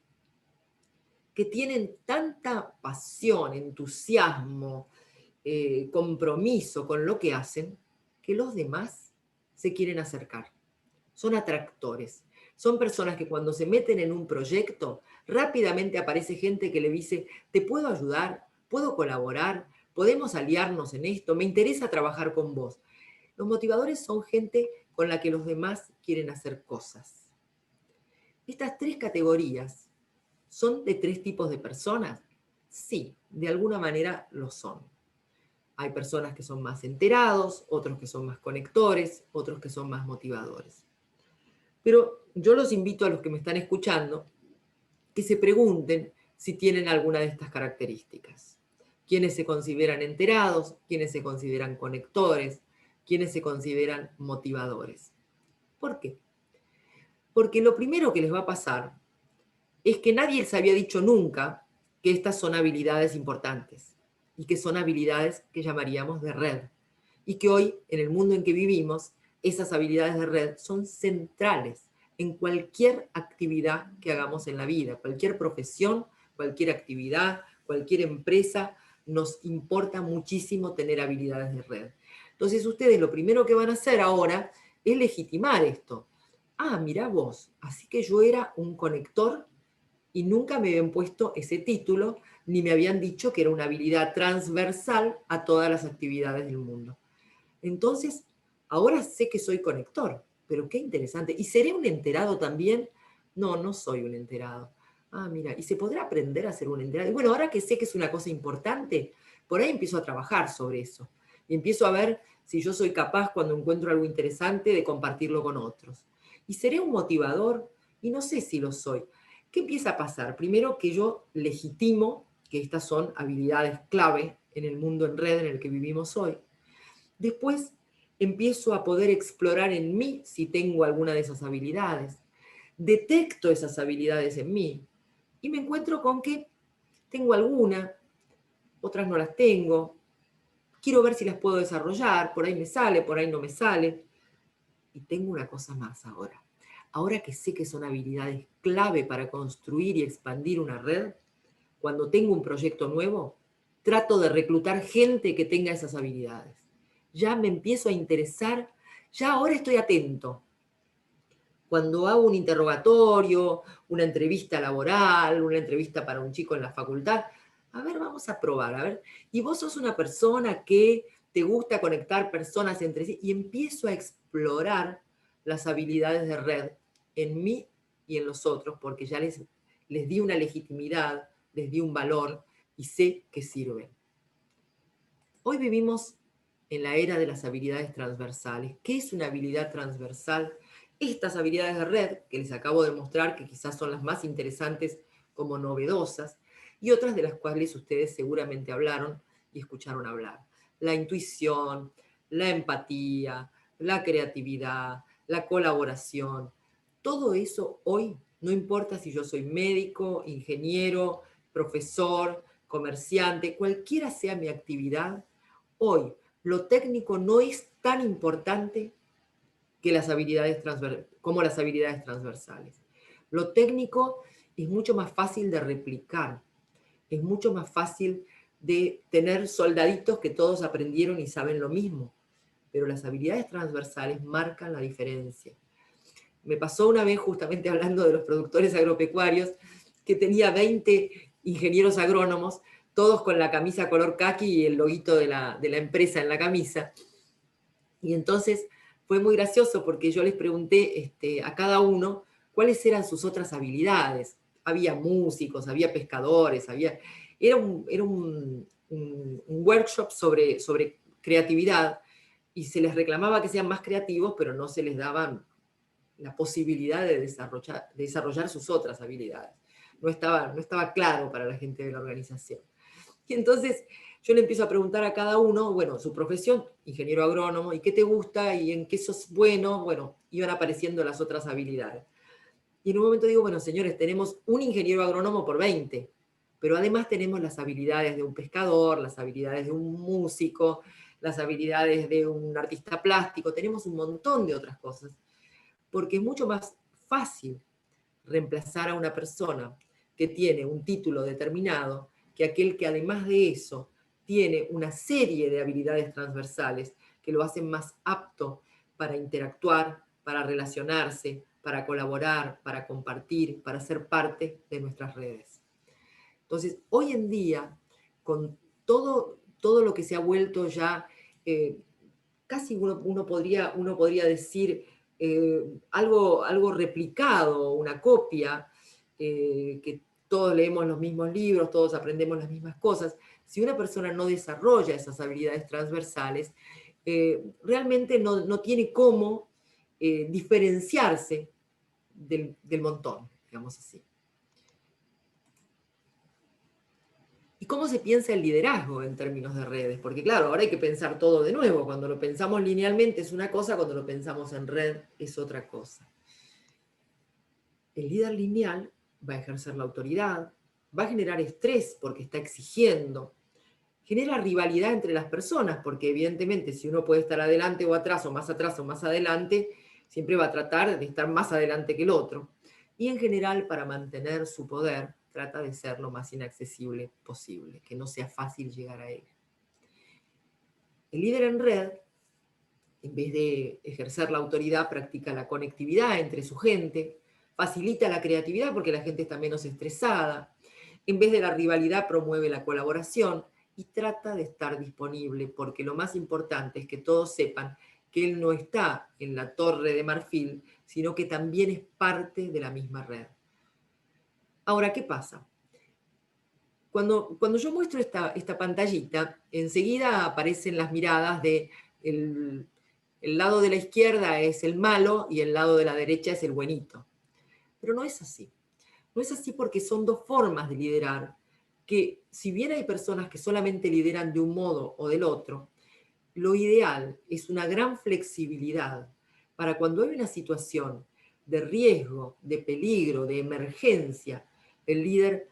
que tienen tanta pasión, entusiasmo, compromiso con lo que hacen, que los demás se quieren acercar. Son atractores. Son personas que cuando se meten en un proyecto, rápidamente aparece gente que le dice, ¿te puedo ayudar? ¿Puedo colaborar? ¿Podemos aliarnos en esto? Me interesa trabajar con vos. Los motivadores son gente con la que los demás quieren hacer cosas. Estas tres categorías son de tres tipos de personas. Sí, de alguna manera lo son. Hay personas que son más enterados, otros que son más conectores, otros que son más motivadores. Pero yo los invito a los que me están escuchando que se pregunten si tienen alguna de estas características. ¿Quiénes se consideran enterados? ¿Quiénes se consideran conectores? ¿Quiénes se consideran motivadores? ¿Por qué? Porque lo primero que les va a pasar es que nadie les había dicho nunca que estas son habilidades importantes y que son habilidades que llamaríamos de red. Y que hoy, en el mundo en que vivimos, esas habilidades de red son centrales en cualquier actividad que hagamos en la vida, cualquier profesión, cualquier actividad, cualquier empresa, nos importa muchísimo tener habilidades de red. Entonces ustedes lo primero que van a hacer ahora es legitimar esto. Ah, mirá vos, así que yo era un conector y nunca me habían puesto ese título, ni me habían dicho que era una habilidad transversal a todas las actividades del mundo. Entonces, ahora sé que soy conector, pero qué interesante. ¿Y seré un enterado también? No, no soy un enterado. Ah, mira, ¿y se podrá aprender a ser un enterado? Y bueno, ahora que sé que es una cosa importante, por ahí empiezo a trabajar sobre eso. Y empiezo a ver si yo soy capaz, cuando encuentro algo interesante, de compartirlo con otros. ¿Y seré un motivador? Y no sé si lo soy. ¿Qué empieza a pasar? Primero que yo legitimo que estas son habilidades clave en el mundo en red en el que vivimos hoy. Después empiezo a poder explorar en mí si tengo alguna de esas habilidades. Detecto esas habilidades en mí y me encuentro con que tengo alguna, otras no las tengo. Quiero ver si las puedo desarrollar, por ahí me sale, por ahí no me sale. Y tengo una cosa más ahora. Ahora que sé que son habilidades clave para construir y expandir una red, cuando tengo un proyecto nuevo, trato de reclutar gente que tenga esas habilidades. Ya me empiezo a interesar, ya ahora estoy atento. Cuando hago un interrogatorio, una entrevista laboral, una entrevista para un chico en la facultad, a ver, vamos a probar, a ver. Y vos sos una persona que te gusta conectar personas entre sí, y empiezo a explorar las habilidades de red en mí y en los otros, porque ya les di una legitimidad, les di un valor y sé que sirven. Hoy vivimos en la era de las habilidades transversales. ¿Qué es una habilidad transversal? Estas habilidades de red, que les acabo de mostrar, que quizás son las más interesantes como novedosas, y otras de las cuales ustedes seguramente hablaron y escucharon hablar. La intuición, la empatía, la creatividad, la colaboración. Todo eso hoy, no importa si yo soy médico, ingeniero, profesor, comerciante, cualquiera sea mi actividad, hoy lo técnico no es tan importante que como las habilidades transversales. Lo técnico es mucho más fácil de replicar, es mucho más fácil de tener soldaditos que todos aprendieron y saben lo mismo, pero las habilidades transversales marcan la diferencia. Me pasó una vez, justamente hablando de los productores agropecuarios, que tenía 20 ingenieros agrónomos, todos con la camisa color caqui y el loguito de la empresa en la camisa. Y entonces fue muy gracioso porque yo les pregunté a cada uno cuáles eran sus otras habilidades. Había músicos, había pescadores, era un workshop sobre creatividad, y se les reclamaba que sean más creativos, pero no se les daban la posibilidad de desarrollar sus otras habilidades. No estaba claro para la gente de la organización. Y entonces yo le empiezo a preguntar a cada uno, bueno, su profesión, ingeniero agrónomo, ¿y qué te gusta? ¿Y en qué sos bueno? Bueno, iban apareciendo las otras habilidades. Y en un momento digo, bueno, señores, tenemos un ingeniero agrónomo por 20, pero además tenemos las habilidades de un pescador, las habilidades de un músico, las habilidades de un artista plástico, tenemos un montón de otras cosas, porque es mucho más fácil reemplazar a una persona que tiene un título determinado que aquel que además de eso tiene una serie de habilidades transversales que lo hacen más apto para interactuar, para relacionarse, para colaborar, para compartir, para ser parte de nuestras redes. Entonces, hoy en día, con todo lo que se ha vuelto ya, casi uno podría decir algo replicado, una copia, que todos leemos los mismos libros, todos aprendemos las mismas cosas. Si una persona no desarrolla esas habilidades transversales, realmente no tiene cómo diferenciarse del montón, digamos así. ¿Y cómo se piensa el liderazgo en términos de redes? Porque claro, ahora hay que pensar todo de nuevo. Cuando lo pensamos linealmente es una cosa, cuando lo pensamos en red es otra cosa. El líder lineal va a ejercer la autoridad, va a generar estrés porque está exigiendo, genera rivalidad entre las personas, porque evidentemente si uno puede estar adelante o atrás o más adelante, siempre va a tratar de estar más adelante que el otro. Y en general, para mantener su poder, trata de ser lo más inaccesible posible, que no sea fácil llegar a él. El líder en red, en vez de ejercer la autoridad, practica la conectividad entre su gente, facilita la creatividad porque la gente está menos estresada, en vez de la rivalidad promueve la colaboración y trata de estar disponible, porque lo más importante es que todos sepan que él no está en la torre de marfil, sino que también es parte de la misma red. Ahora, ¿qué pasa? Cuando yo muestro esta pantallita, enseguida aparecen las miradas de el lado de la izquierda es el malo y el lado de la derecha es el buenito. Pero no es así. No es así porque son dos formas de liderar, que si bien hay personas que solamente lideran de un modo o del otro, lo ideal es una gran flexibilidad para cuando hay una situación de riesgo, de peligro, de emergencia, el líder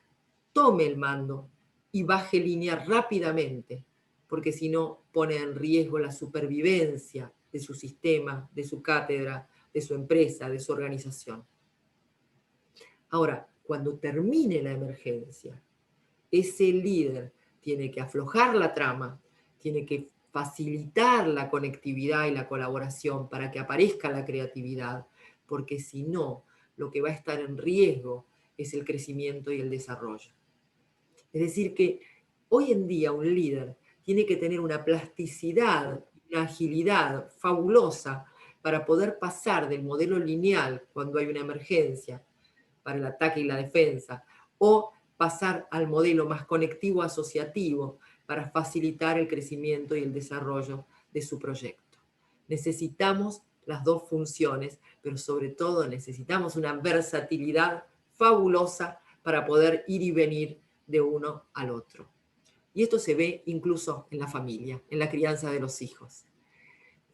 tome el mando y baje línea rápidamente, porque si no pone en riesgo la supervivencia de su sistema, de su cátedra, de su empresa, de su organización. Ahora, cuando termine la emergencia, ese líder tiene que aflojar la trama, tiene que facilitar la conectividad y la colaboración para que aparezca la creatividad, porque si no, lo que va a estar en riesgo es el crecimiento y el desarrollo. Es decir, que hoy en día un líder tiene que tener una plasticidad, una agilidad fabulosa para poder pasar del modelo lineal cuando hay una emergencia para el ataque y la defensa, o pasar al modelo más conectivo asociativo para facilitar el crecimiento y el desarrollo de su proyecto. Necesitamos las dos funciones, pero sobre todo necesitamos una versatilidad fabulosa para poder ir y venir de uno al otro. Y esto se ve incluso en la familia, en la crianza de los hijos,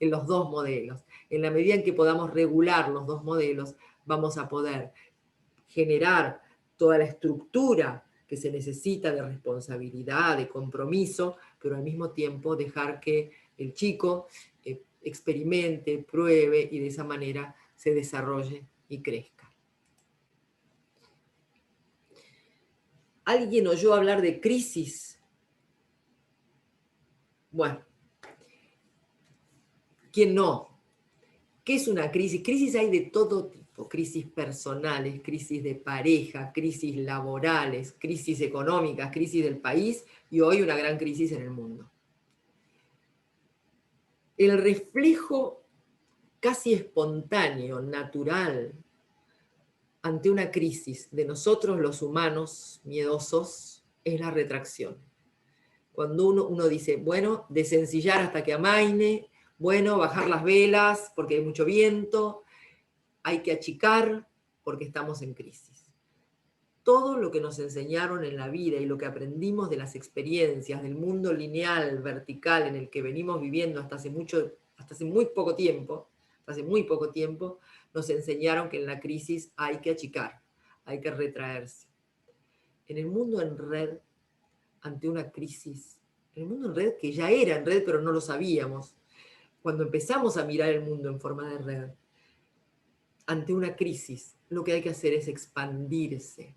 en los dos modelos. En la medida en que podamos regular los dos modelos, vamos a poder generar toda la estructura que se necesita de responsabilidad, de compromiso, pero al mismo tiempo dejar que el chico experimente, pruebe y de esa manera se desarrolle y crezca. ¿Alguien oyó hablar de crisis? Bueno, ¿quién no? ¿Qué es una crisis? Crisis hay de todo tipo, crisis personales, crisis de pareja, crisis laborales, crisis económicas, crisis del país y hoy una gran crisis en el mundo. El reflejo casi espontáneo, natural, ante una crisis de nosotros los humanos miedosos es la retracción. Cuando uno dice, bueno, desencillar hasta que amaine, bueno, bajar las velas porque hay mucho viento, hay que achicar porque estamos en crisis. Todo lo que nos enseñaron en la vida y lo que aprendimos de las experiencias del mundo lineal, vertical, en el que venimos viviendo hasta hace muy poco tiempo, nos enseñaron que en la crisis hay que achicar, hay que retraerse. En el mundo en red, ante una crisis, en el mundo en red que ya era en red pero no lo sabíamos, cuando empezamos a mirar el mundo en forma de red, ante una crisis, lo que hay que hacer es expandirse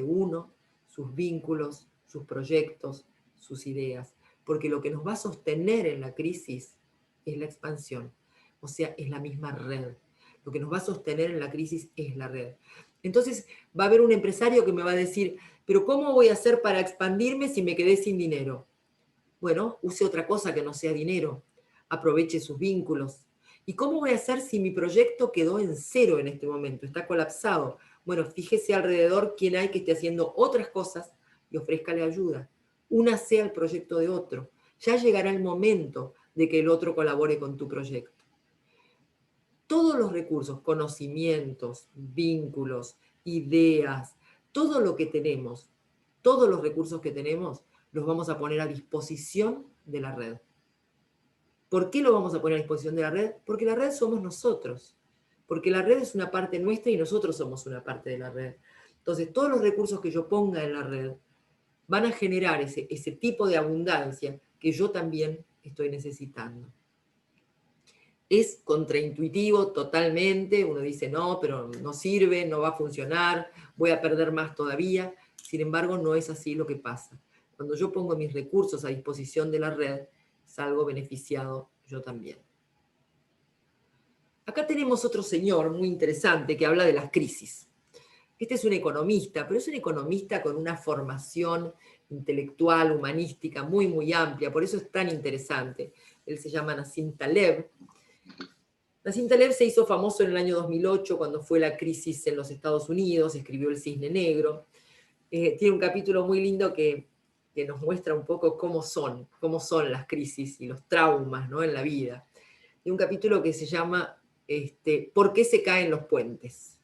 uno, sus vínculos, sus proyectos, sus ideas, porque lo que nos va a sostener en la crisis es la expansión, o sea, es la misma red. Lo que nos va a sostener en la crisis es la red. Entonces va a haber un empresario que me va a decir, pero ¿cómo voy a hacer para expandirme si me quedé sin dinero? Bueno, use otra cosa que no sea dinero, aproveche sus vínculos. ¿Y cómo voy a hacer si mi proyecto quedó en cero en este momento, está colapsado? Bueno, fíjese alrededor quién hay que esté haciendo otras cosas y ofrézcale ayuda. Únase al proyecto de otro. Ya llegará el momento de que el otro colabore con tu proyecto. Todos los recursos, conocimientos, vínculos, ideas, todo lo que tenemos, todos los recursos que tenemos, los vamos a poner a disposición de la red. ¿Por qué lo vamos a poner a disposición de la red? Porque la red somos nosotros. Porque la red es una parte nuestra y nosotros somos una parte de la red. Entonces, todos los recursos que yo ponga en la red van a generar ese tipo de abundancia que yo también estoy necesitando. Es contraintuitivo totalmente, uno dice, no, pero no sirve, no va a funcionar, voy a perder más todavía. Sin embargo, no es así lo que pasa. Cuando yo pongo mis recursos a disposición de la red, salgo beneficiado yo también. Acá tenemos otro señor muy interesante que habla de las crisis. Este es un economista, pero es un economista con una formación intelectual, humanística muy, muy amplia, por eso es tan interesante. Él se llama Nassim Taleb. Nassim Taleb se hizo famoso en el año 2008 cuando fue la crisis en los Estados Unidos, escribió El Cisne Negro. Tiene un capítulo muy lindo que nos muestra un poco cómo son las crisis y los traumas, ¿no?, en la vida. Tiene un capítulo que se llama ¿Por qué se caen los puentes?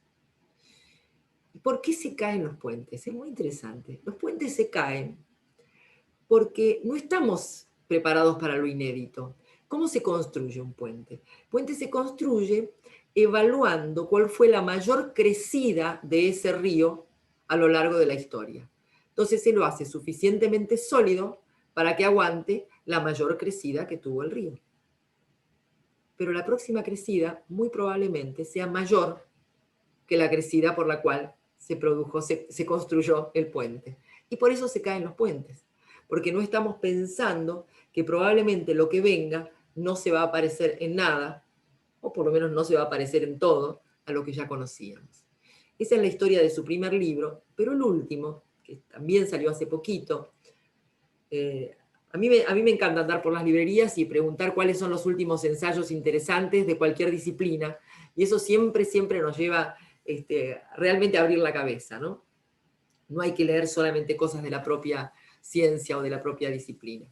¿Por qué se caen los puentes? Es muy interesante. Los puentes se caen porque no estamos preparados para lo inédito. ¿Cómo se construye un puente? El puente se construye evaluando cuál fue la mayor crecida de ese río a lo largo de la historia. Entonces se lo hace suficientemente sólido para que aguante la mayor crecida que tuvo el río. Pero la próxima crecida muy probablemente sea mayor que la crecida por la cual se construyó el puente. Y por eso se caen los puentes, porque no estamos pensando que probablemente lo que venga no se va a parecer en nada, o por lo menos no se va a parecer en todo, a lo que ya conocíamos. Esa es la historia de su primer libro, pero el último, que también salió hace poquito, a mí me encanta andar por las librerías y preguntar cuáles son los últimos ensayos interesantes de cualquier disciplina, y eso siempre nos lleva realmente a abrir la cabeza, ¿no? No hay que leer solamente cosas de la propia ciencia o de la propia disciplina.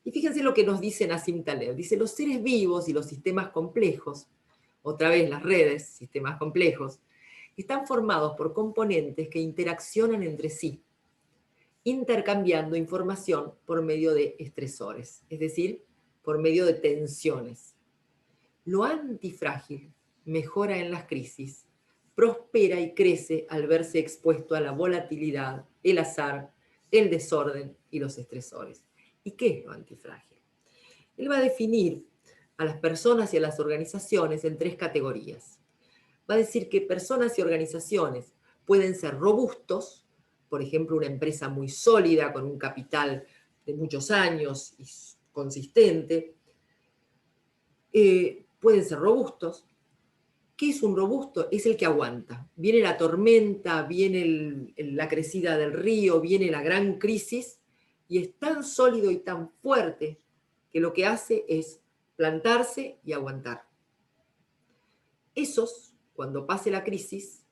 Y fíjense lo que nos dice Nassim Taleb. Dice, los seres vivos y los sistemas complejos, otra vez las redes, sistemas complejos, están formados por componentes que interaccionan entre sí, intercambiando información por medio de estresores, es decir, por medio de tensiones. Lo antifrágil mejora en las crisis, prospera y crece al verse expuesto a la volatilidad, el azar, el desorden y los estresores. ¿Y qué es lo antifrágil? Él va a definir a las personas y a las organizaciones en 3 categorías. Va a decir que personas y organizaciones pueden ser robustos, por ejemplo, una empresa muy sólida, con un capital de muchos años y consistente, pueden ser robustos. ¿Qué es un robusto? Es el que aguanta. Viene la tormenta, viene la crecida del río, viene la gran crisis, y es tan sólido y tan fuerte que lo que hace es plantarse y aguantar. Esos, cuando pase la crisis,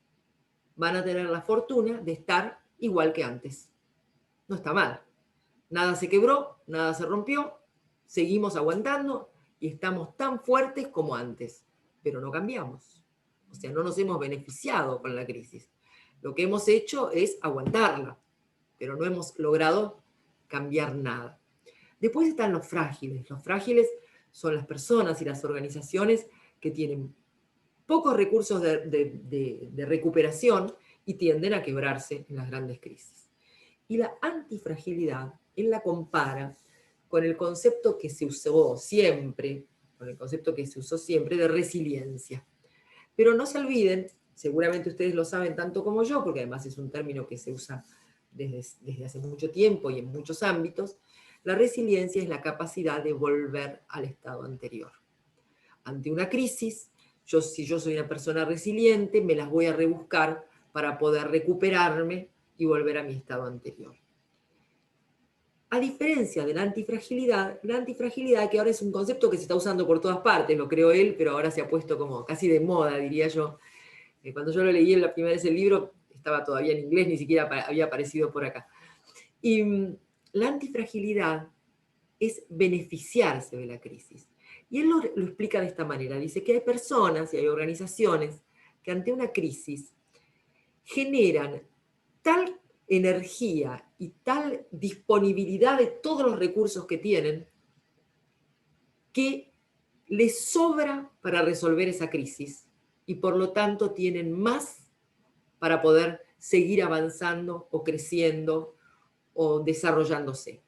van a tener la fortuna de estar igual que antes. No está mal. Nada se quebró, nada se rompió, seguimos aguantando y estamos tan fuertes como antes, pero no cambiamos. O sea, no nos hemos beneficiado con la crisis. Lo que hemos hecho es aguantarla, pero no hemos logrado cambiar nada. Después están los frágiles. Los frágiles son las personas y las organizaciones que tienen pocos recursos de recuperación y tienden a quebrarse en las grandes crisis. Y la antifragilidad, él la compara con el concepto que se usó siempre, de resiliencia. Pero no se olviden, seguramente ustedes lo saben tanto como yo, porque además es un término que se usa desde hace mucho tiempo y en muchos ámbitos, la resiliencia es la capacidad de volver al estado anterior. Ante una crisis, si yo soy una persona resiliente, me las voy a rebuscar para poder recuperarme y volver a mi estado anterior. A diferencia de la antifragilidad, que ahora es un concepto que se está usando por todas partes, lo creo él, pero ahora se ha puesto como casi de moda, diría yo. Cuando yo lo leí la primera vez el libro, estaba todavía en inglés, ni siquiera había aparecido por acá. Y la antifragilidad es beneficiarse de la crisis. Y él lo explica de esta manera. Dice que hay personas y hay organizaciones que ante una crisis generan tal energía y tal disponibilidad de todos los recursos que tienen que les sobra para resolver esa crisis y por lo tanto tienen más para poder seguir avanzando o creciendo o desarrollándose.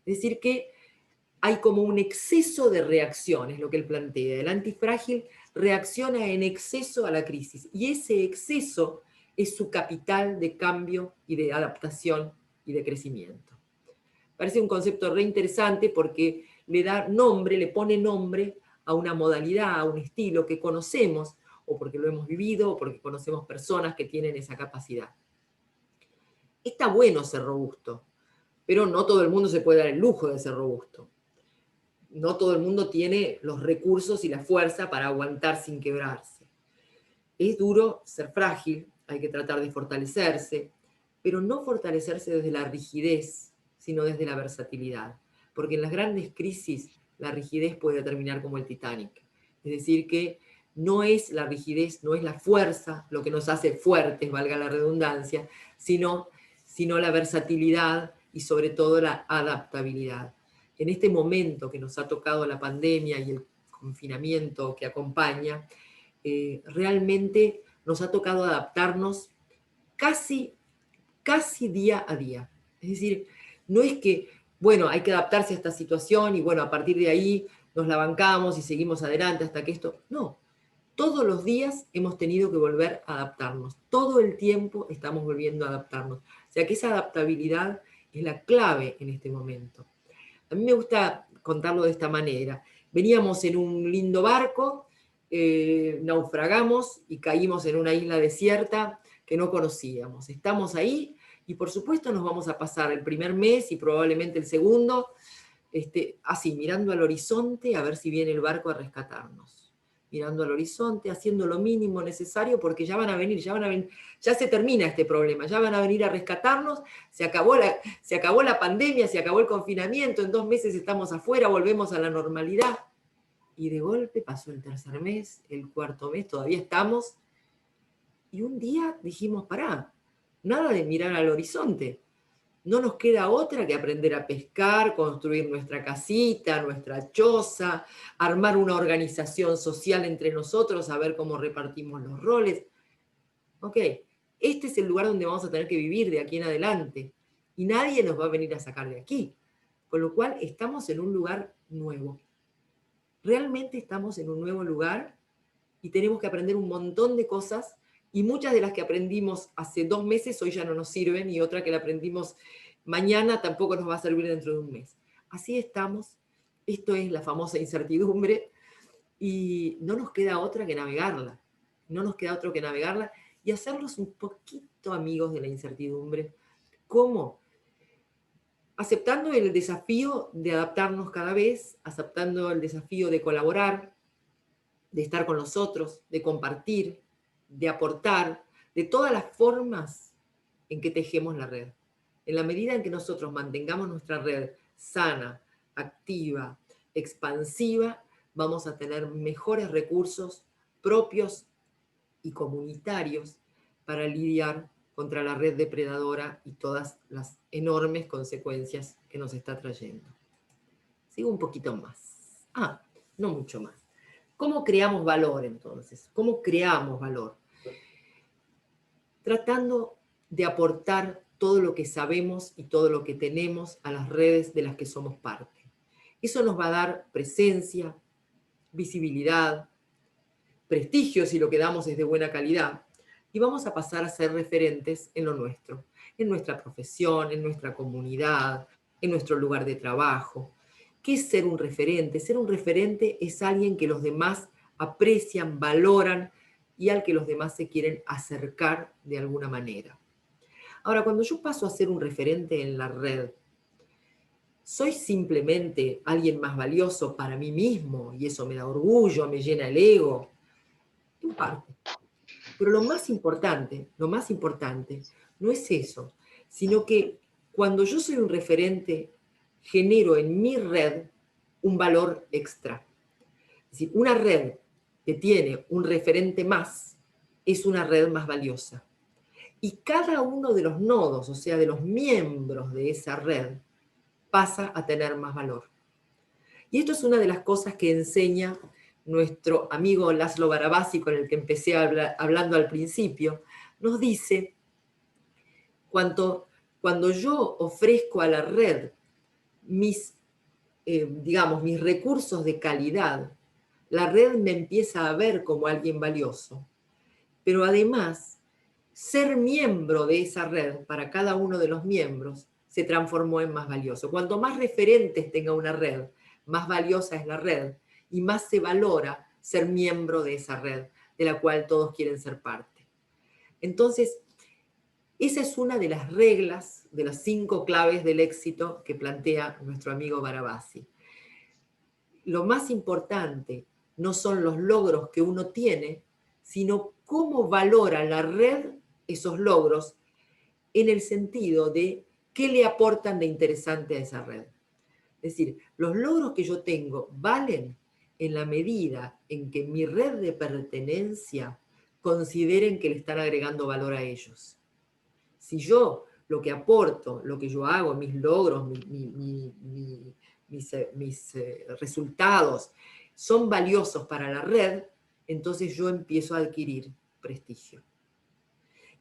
Es decir, que hay como un exceso de reacciones, lo que él plantea. El antifrágil reacciona en exceso a la crisis y ese exceso es su capital de cambio y de adaptación y de crecimiento. Parece un concepto re interesante porque le pone nombre a una modalidad, a un estilo que conocemos, o porque lo hemos vivido, o porque conocemos personas que tienen esa capacidad. Está bueno ser robusto, pero no todo el mundo se puede dar el lujo de ser robusto. No todo el mundo tiene los recursos y la fuerza para aguantar sin quebrarse. Es duro ser frágil, hay que tratar de fortalecerse, pero no fortalecerse desde la rigidez, sino desde la versatilidad. Porque en las grandes crisis la rigidez puede terminar como el Titanic. Es decir, que no es la rigidez, no es la fuerza lo que nos hace fuertes, valga la redundancia, sino la versatilidad y sobre todo la adaptabilidad. En este momento que nos ha tocado la pandemia y el confinamiento que acompaña, realmente nos ha tocado adaptarnos casi día a día. Es decir, no es que, bueno, hay que adaptarse a esta situación y bueno, a partir de ahí nos la bancamos y seguimos adelante hasta que esto... No, todos los días hemos tenido que volver a adaptarnos. Todo el tiempo estamos volviendo a adaptarnos. O sea que esa adaptabilidad es la clave en este momento. A mí me gusta contarlo de esta manera. Veníamos en un lindo barco, naufragamos y caímos en una isla desierta que no conocíamos. Estamos ahí y por supuesto nos vamos a pasar el primer mes y probablemente el segundo, así, mirando al horizonte a ver si viene el barco a rescatarnos. Mirando al horizonte, haciendo lo mínimo necesario porque ya van a venir, ya se termina este problema, ya van a venir a rescatarnos, se acabó la pandemia, se acabó el confinamiento, en 2 meses estamos afuera, volvemos a la normalidad. Y de golpe pasó el tercer mes, el cuarto mes, todavía estamos. Y un día dijimos, pará, nada de mirar al horizonte. No nos queda otra que aprender a pescar, construir nuestra casita, nuestra choza, armar una organización social entre nosotros, a ver cómo repartimos los roles. Ok, este es el lugar donde vamos a tener que vivir de aquí en adelante. y nadie nos va a venir a sacar de aquí. Con lo cual estamos en un lugar nuevo. Realmente estamos en un nuevo lugar y tenemos que aprender un montón de cosas, y muchas de las que aprendimos hace 2 meses hoy ya no nos sirven, y otra que la aprendimos mañana tampoco nos va a servir dentro de un mes. Así estamos, esto es la famosa incertidumbre, y no nos queda otra que navegarla, no nos queda otro que navegarla y hacernos un poquito amigos de la incertidumbre. ¿Cómo? Aceptando el desafío de adaptarnos cada vez, aceptando el desafío de colaborar, de estar con los otros, de compartir, de aportar, de todas las formas en que tejemos la red. En la medida en que nosotros mantengamos nuestra red sana, activa, expansiva, vamos a tener mejores recursos propios y comunitarios para lidiar contra la red depredadora y todas las enormes consecuencias que nos está trayendo. Sigo un poquito más. No mucho más. ¿Cómo creamos valor entonces? ¿Cómo creamos valor? Tratando de aportar todo lo que sabemos y todo lo que tenemos a las redes de las que somos parte. Eso nos va a dar presencia, visibilidad, prestigio si lo que damos es de buena calidad, y vamos a pasar a ser referentes en lo nuestro, en nuestra profesión, en nuestra comunidad, en nuestro lugar de trabajo. ¿Qué es ser un referente? Ser un referente es alguien que los demás aprecian, valoran y al que los demás se quieren acercar de alguna manera. Ahora, cuando yo paso a ser un referente en la red, ¿soy simplemente alguien más valioso para mí mismo y eso me da orgullo, me llena el ego? En parte. Pero lo más importante no es eso, sino que cuando yo soy un referente, genero en mi red un valor extra. Es decir, una red que tiene un referente más es una red más valiosa. Y cada uno de los nodos, o sea, de los miembros de esa red, pasa a tener más valor. Y esto es una de las cosas que enseña nuestro amigo Laszlo Barabasi, con el que empecé hablando al principio. Nos dice, cuando yo ofrezco a la red mis recursos de calidad, la red me empieza a ver como alguien valioso. Pero además, ser miembro de esa red para cada uno de los miembros se transformó en más valioso. Cuanto más referentes tenga una red, más valiosa es la red y más se valora ser miembro de esa red de la cual todos quieren ser parte. Entonces, esa es una de las reglas, de las 5 claves del éxito que plantea nuestro amigo Barabasi. Lo más importante no son los logros que uno tiene, sino cómo valora la red esos logros en el sentido de qué le aportan de interesante a esa red. Es decir, los logros que yo tengo valen en la medida en que mi red de pertenencia consideren que le están agregando valor a ellos. Si yo lo que aporto, lo que yo hago, mis logros, mis resultados son valiosos para la red, entonces yo empiezo a adquirir prestigio.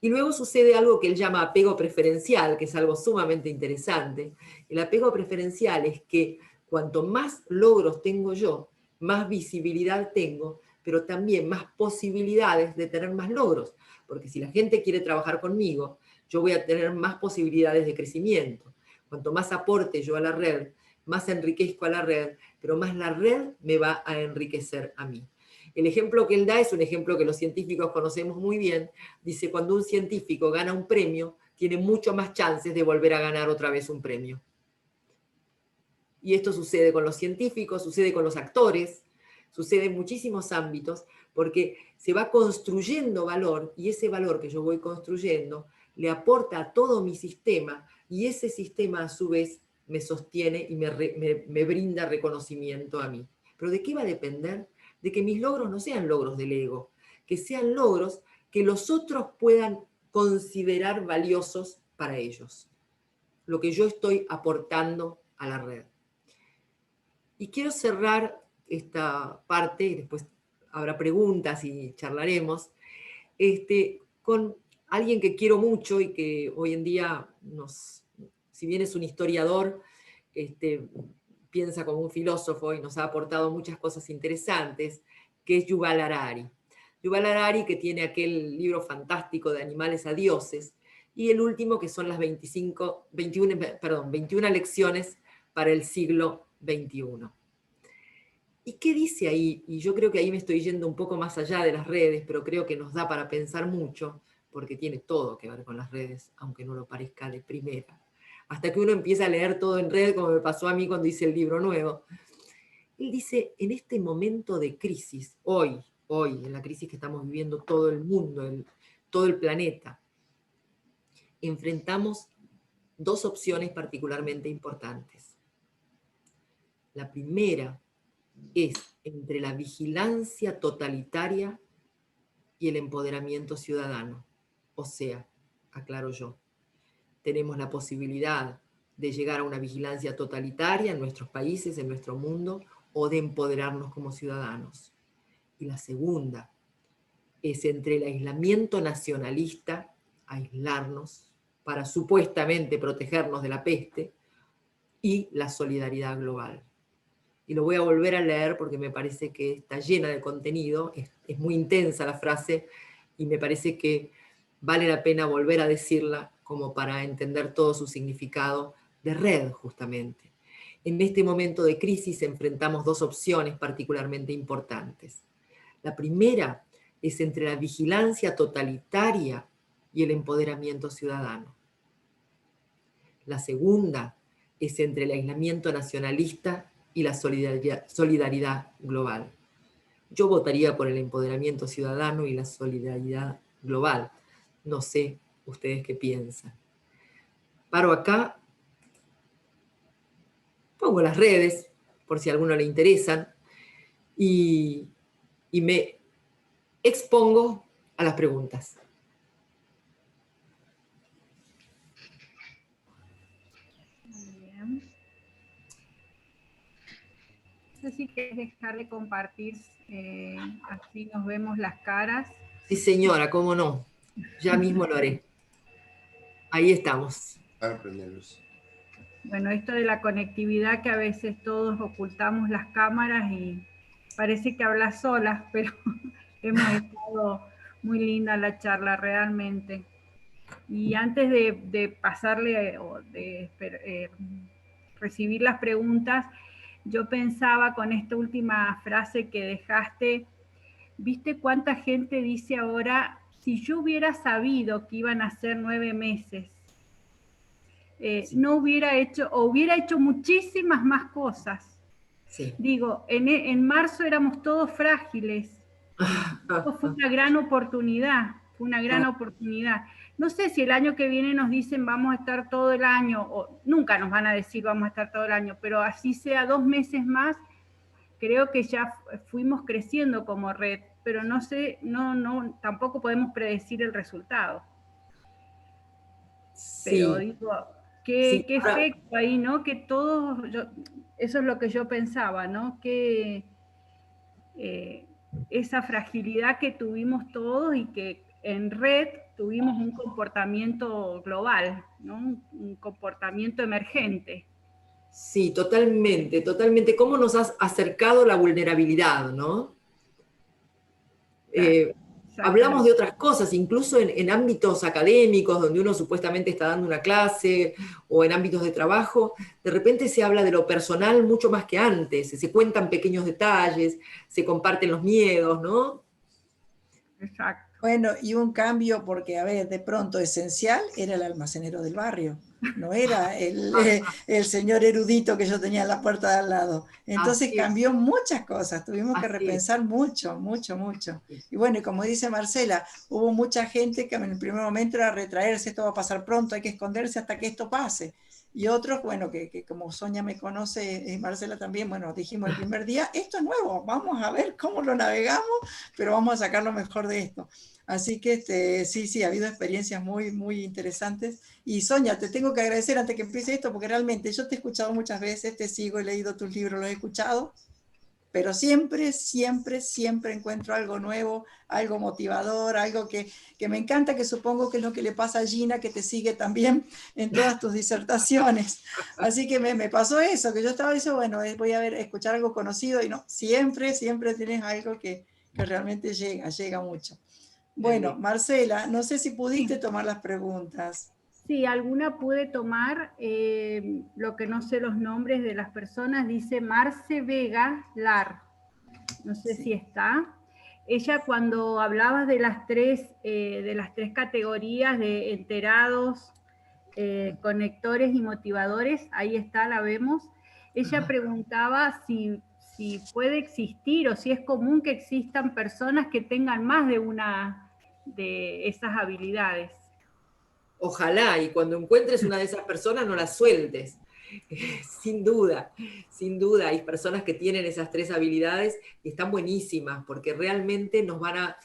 Y luego sucede algo que él llama apego preferencial, que es algo sumamente interesante. El apego preferencial es que cuanto más logros tengo yo, más visibilidad tengo, pero también más posibilidades de tener más logros. Porque si la gente quiere trabajar conmigo, yo voy a tener más posibilidades de crecimiento. Cuanto más aporte yo a la red, más enriquezco a la red, pero más la red me va a enriquecer a mí. El ejemplo que él da es un ejemplo que los científicos conocemos muy bien. Dice, cuando un científico gana un premio, tiene mucho más chances de volver a ganar otra vez un premio. Y esto sucede con los científicos, sucede con los actores, sucede en muchísimos ámbitos, porque se va construyendo valor, y ese valor que yo voy construyendo le aporta a todo mi sistema, y ese sistema a su vez me sostiene y me brinda reconocimiento a mí. ¿Pero de qué va a depender? De que mis logros no sean logros del ego, que sean logros que los otros puedan considerar valiosos para ellos, lo que yo estoy aportando a la red. Y quiero cerrar esta parte, y después habrá preguntas y charlaremos, con alguien que quiero mucho y que hoy en día nos si bien es un historiador, piensa como un filósofo y nos ha aportado muchas cosas interesantes, que es Yuval Harari. Yuval Harari, que tiene aquel libro fantástico de Animales a Dioses, y el último que son las 21 lecciones para el siglo XXI. ¿Y qué dice ahí? Y yo creo que ahí me estoy yendo un poco más allá de las redes, pero creo que nos da para pensar mucho, porque tiene todo que ver con las redes, aunque no lo parezca de primera. Hasta que uno empieza a leer todo en red, como me pasó a mí cuando hice el libro nuevo. Él dice, en este momento de crisis, hoy, en la crisis que estamos viviendo todo el mundo, todo el planeta, enfrentamos dos opciones particularmente importantes. La primera es entre la vigilancia totalitaria y el empoderamiento ciudadano. O sea, aclaro yo, tenemos la posibilidad de llegar a una vigilancia totalitaria en nuestros países, en nuestro mundo, o de empoderarnos como ciudadanos. Y la segunda es entre el aislamiento nacionalista, aislarnos para supuestamente protegernos de la peste, y la solidaridad global. Y lo voy a volver a leer porque me parece que está llena de contenido, es muy intensa la frase, y me parece que vale la pena volver a decirla como para entender todo su significado de red, justamente. En este momento de crisis enfrentamos dos opciones particularmente importantes. La primera es entre la vigilancia totalitaria y el empoderamiento ciudadano. La segunda es entre el aislamiento nacionalista y la solidaridad global. Yo votaría por el empoderamiento ciudadano y la solidaridad global. No sé ustedes qué piensan. Paro acá, pongo las redes, por si a alguno le interesan, y me expongo a las preguntas. No sé si quieres dejar de compartir, así nos vemos las caras. Sí, señora, cómo no. Ya mismo lo haré. Ahí estamos. Bueno, esto de la conectividad, que a veces todos ocultamos las cámaras y parece que hablas solas, pero hemos estado muy linda la charla realmente. Y antes de pasarle o de recibir las preguntas, yo pensaba con esta última frase que dejaste, ¿viste cuánta gente dice ahora, si yo hubiera sabido que iban a ser 9 meses, sí, no hubiera hecho, o hubiera hecho muchísimas más cosas? Sí. Digo, en marzo éramos todos frágiles. Esto fue una gran oportunidad, fue una gran oportunidad. No sé si el año que viene nos dicen vamos a estar todo el año, o nunca nos van a decir vamos a estar todo el año, pero así sea 2 meses más, creo que ya fuimos creciendo como red, pero no sé, tampoco podemos predecir el resultado. Sí. Pero digo, qué efecto ahí, ¿no? Que todos, eso es lo que yo pensaba, ¿no? Que esa fragilidad que tuvimos todos y que en red tuvimos un comportamiento global, ¿no? Un comportamiento emergente. Sí, totalmente, totalmente. ¿Cómo nos has acercado la vulnerabilidad, no? Hablamos de otras cosas, incluso en ámbitos académicos, donde uno supuestamente está dando una clase, o en ámbitos de trabajo, de repente se habla de lo personal mucho más que antes, se cuentan pequeños detalles, se comparten los miedos, ¿no? Exacto. Bueno, y un cambio, porque, a ver, de pronto esencial era el almacenero del barrio, no era el señor erudito que yo tenía en la puerta de al lado. Entonces cambió muchas cosas, tuvimos que repensar mucho. Y bueno, y como dice Marcela, hubo mucha gente que en el primer momento era retraerse, esto va a pasar pronto, hay que esconderse hasta que esto pase. Y otros, bueno, que como Sonia me conoce, y Marcela también, bueno, dijimos el primer día, esto es nuevo, vamos a ver cómo lo navegamos, pero vamos a sacar lo mejor de esto. Así que sí, ha habido experiencias muy, muy interesantes. Y Sonia, te tengo que agradecer antes que empiece esto, porque realmente yo te he escuchado muchas veces, te sigo, he leído tus libros, los he escuchado. pero siempre, siempre, siempre encuentro algo nuevo, algo motivador, algo que me encanta, que supongo que es lo que le pasa a Gina, que te sigue también en todas tus disertaciones. Así que me pasó eso, que yo estaba diciendo, bueno, voy a escuchar algo conocido, y no, siempre, siempre tienes algo que realmente llega mucho. Bueno, Marcela, no sé si pudiste tomar las preguntas. Sí, alguna pude tomar, lo que no sé los nombres de las personas, dice Marce Vega Lar, no sé si está. Ella, cuando hablabas de las tres categorías de enterados, conectores y motivadores, ahí está, la vemos. Ella preguntaba si puede existir o si es común que existan personas que tengan más de una de esas habilidades. Ojalá, y cuando encuentres una de esas personas no la sueltes. Sin duda, hay personas que tienen esas tres habilidades y están buenísimas porque realmente nos van a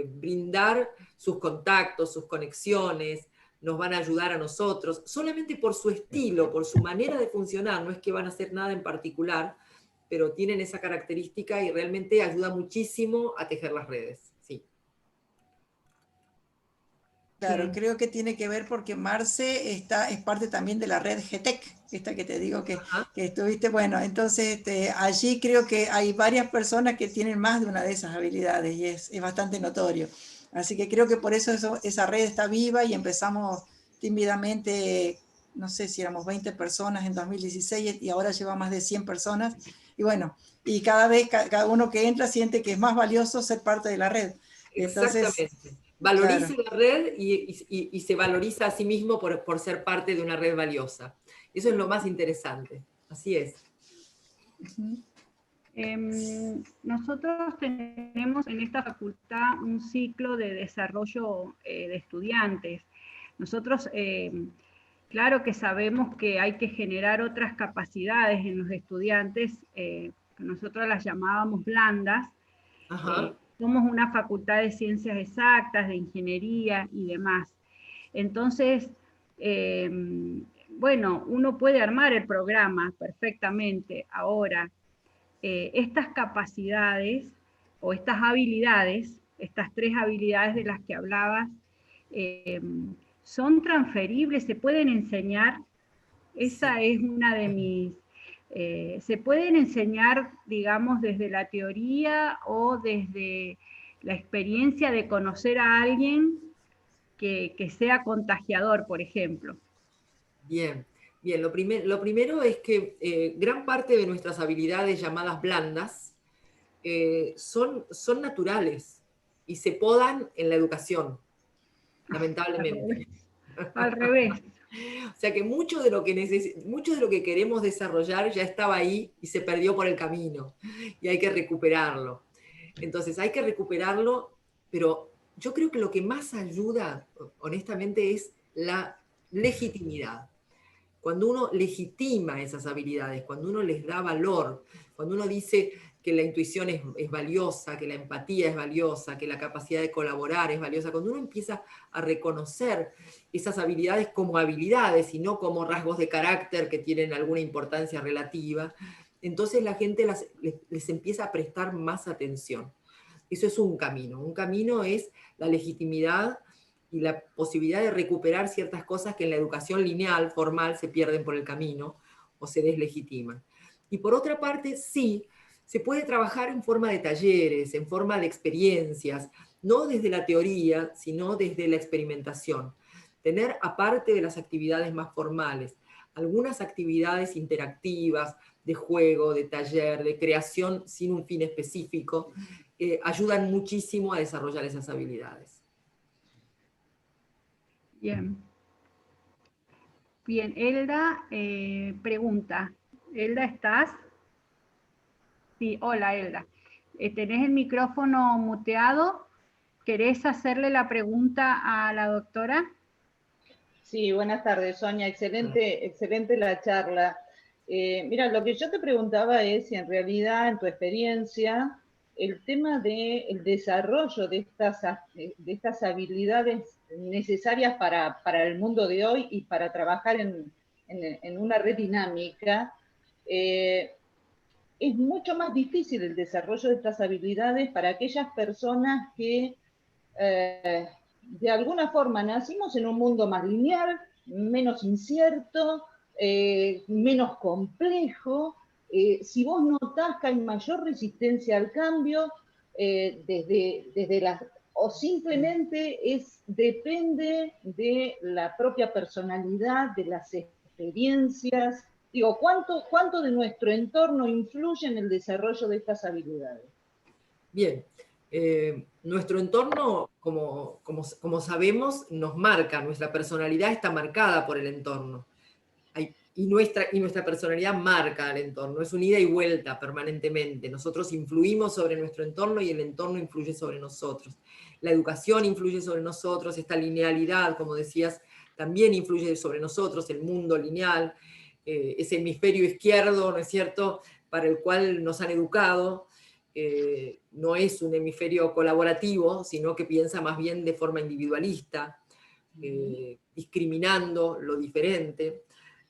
brindar sus contactos, sus conexiones, nos van a ayudar a nosotros, solamente por su estilo, por su manera de funcionar, no es que van a hacer nada en particular, pero tienen esa característica y realmente ayuda muchísimo a tejer las redes. Sí. Claro, creo que tiene que ver porque Marce es parte también de la red GTEC, esta que te digo que estuviste. Bueno, entonces allí creo que hay varias personas que tienen más de una de esas habilidades y es bastante notorio. Así que creo que por eso esa red está viva y empezamos tímidamente, no sé si éramos 20 personas en 2016 y ahora lleva más de 100 personas. Y bueno, y cada vez, cada uno que entra siente que es más valioso ser parte de la red. Entonces, exactamente. Valoriza claro. la red y se valoriza a sí mismo por ser parte de una red valiosa. Eso es lo más interesante. Así es. Nosotros tenemos en esta facultad un ciclo de desarrollo de estudiantes. Nosotros, claro que sabemos que hay que generar otras capacidades en los estudiantes, que nosotros las llamábamos blandas. Somos una facultad de ciencias exactas, de ingeniería y demás. Entonces, bueno, uno puede armar el programa perfectamente. Ahora, estas capacidades o estas habilidades, estas tres habilidades de las que hablabas, son transferibles, se pueden enseñar. Esa es una de mis... se pueden enseñar, digamos, desde la teoría o desde la experiencia de conocer a alguien que sea contagiador, por ejemplo. Bien, bien. Lo primero es que gran parte de nuestras habilidades llamadas blandas son naturales y se podan en la educación, lamentablemente. Al revés. O sea que mucho de lo que queremos desarrollar ya estaba ahí y se perdió por el camino y hay que recuperarlo. Entonces hay que recuperarlo, pero yo creo que lo que más ayuda, honestamente, es la legitimidad. Cuando uno legitima esas habilidades, cuando uno les da valor, cuando uno dice que la intuición es valiosa, que la empatía es valiosa, que la capacidad de colaborar es valiosa, cuando uno empieza a reconocer esas habilidades como habilidades y no como rasgos de carácter que tienen alguna importancia relativa, entonces la gente les empieza a prestar más atención. Eso es un camino. Un camino es la legitimidad y la posibilidad de recuperar ciertas cosas que en la educación lineal, formal, se pierden por el camino o se deslegitiman. Y por otra parte, sí, se puede trabajar en forma de talleres, en forma de experiencias, no desde la teoría, sino desde la experimentación. Tener, aparte de las actividades más formales, algunas actividades interactivas, de juego, de taller, de creación sin un fin específico, ayudan muchísimo a desarrollar esas habilidades. Bien. Bien, Elda pregunta. Elda, ¿estás? Sí, hola Elda. ¿Tenés el micrófono muteado? ¿Querés hacerle la pregunta a la doctora? Sí, buenas tardes, Sonia. Excelente la charla. Mira, lo que yo te preguntaba es si en realidad, en tu experiencia, el tema del desarrollo de estas habilidades necesarias para el mundo de hoy y para trabajar en una red dinámica, es mucho más difícil el desarrollo de estas habilidades para aquellas personas que de alguna forma nacimos en un mundo más lineal, menos incierto, menos complejo. Si vos notás que hay mayor resistencia al cambio, desde las, o simplemente depende de la propia personalidad, de las experiencias. Digo, ¿cuánto de nuestro entorno influye en el desarrollo de estas habilidades? Bien, nuestro entorno, como sabemos, nos marca, nuestra personalidad está marcada por el entorno. Y nuestra personalidad marca al entorno, es un ida y vuelta permanentemente. Nosotros influimos sobre nuestro entorno y el entorno influye sobre nosotros. La educación influye sobre nosotros, esta linealidad, como decías, también influye sobre nosotros, el mundo lineal, ese hemisferio izquierdo, ¿no es cierto?, para el cual nos han educado, no es un hemisferio colaborativo, sino que piensa más bien de forma individualista, discriminando lo diferente.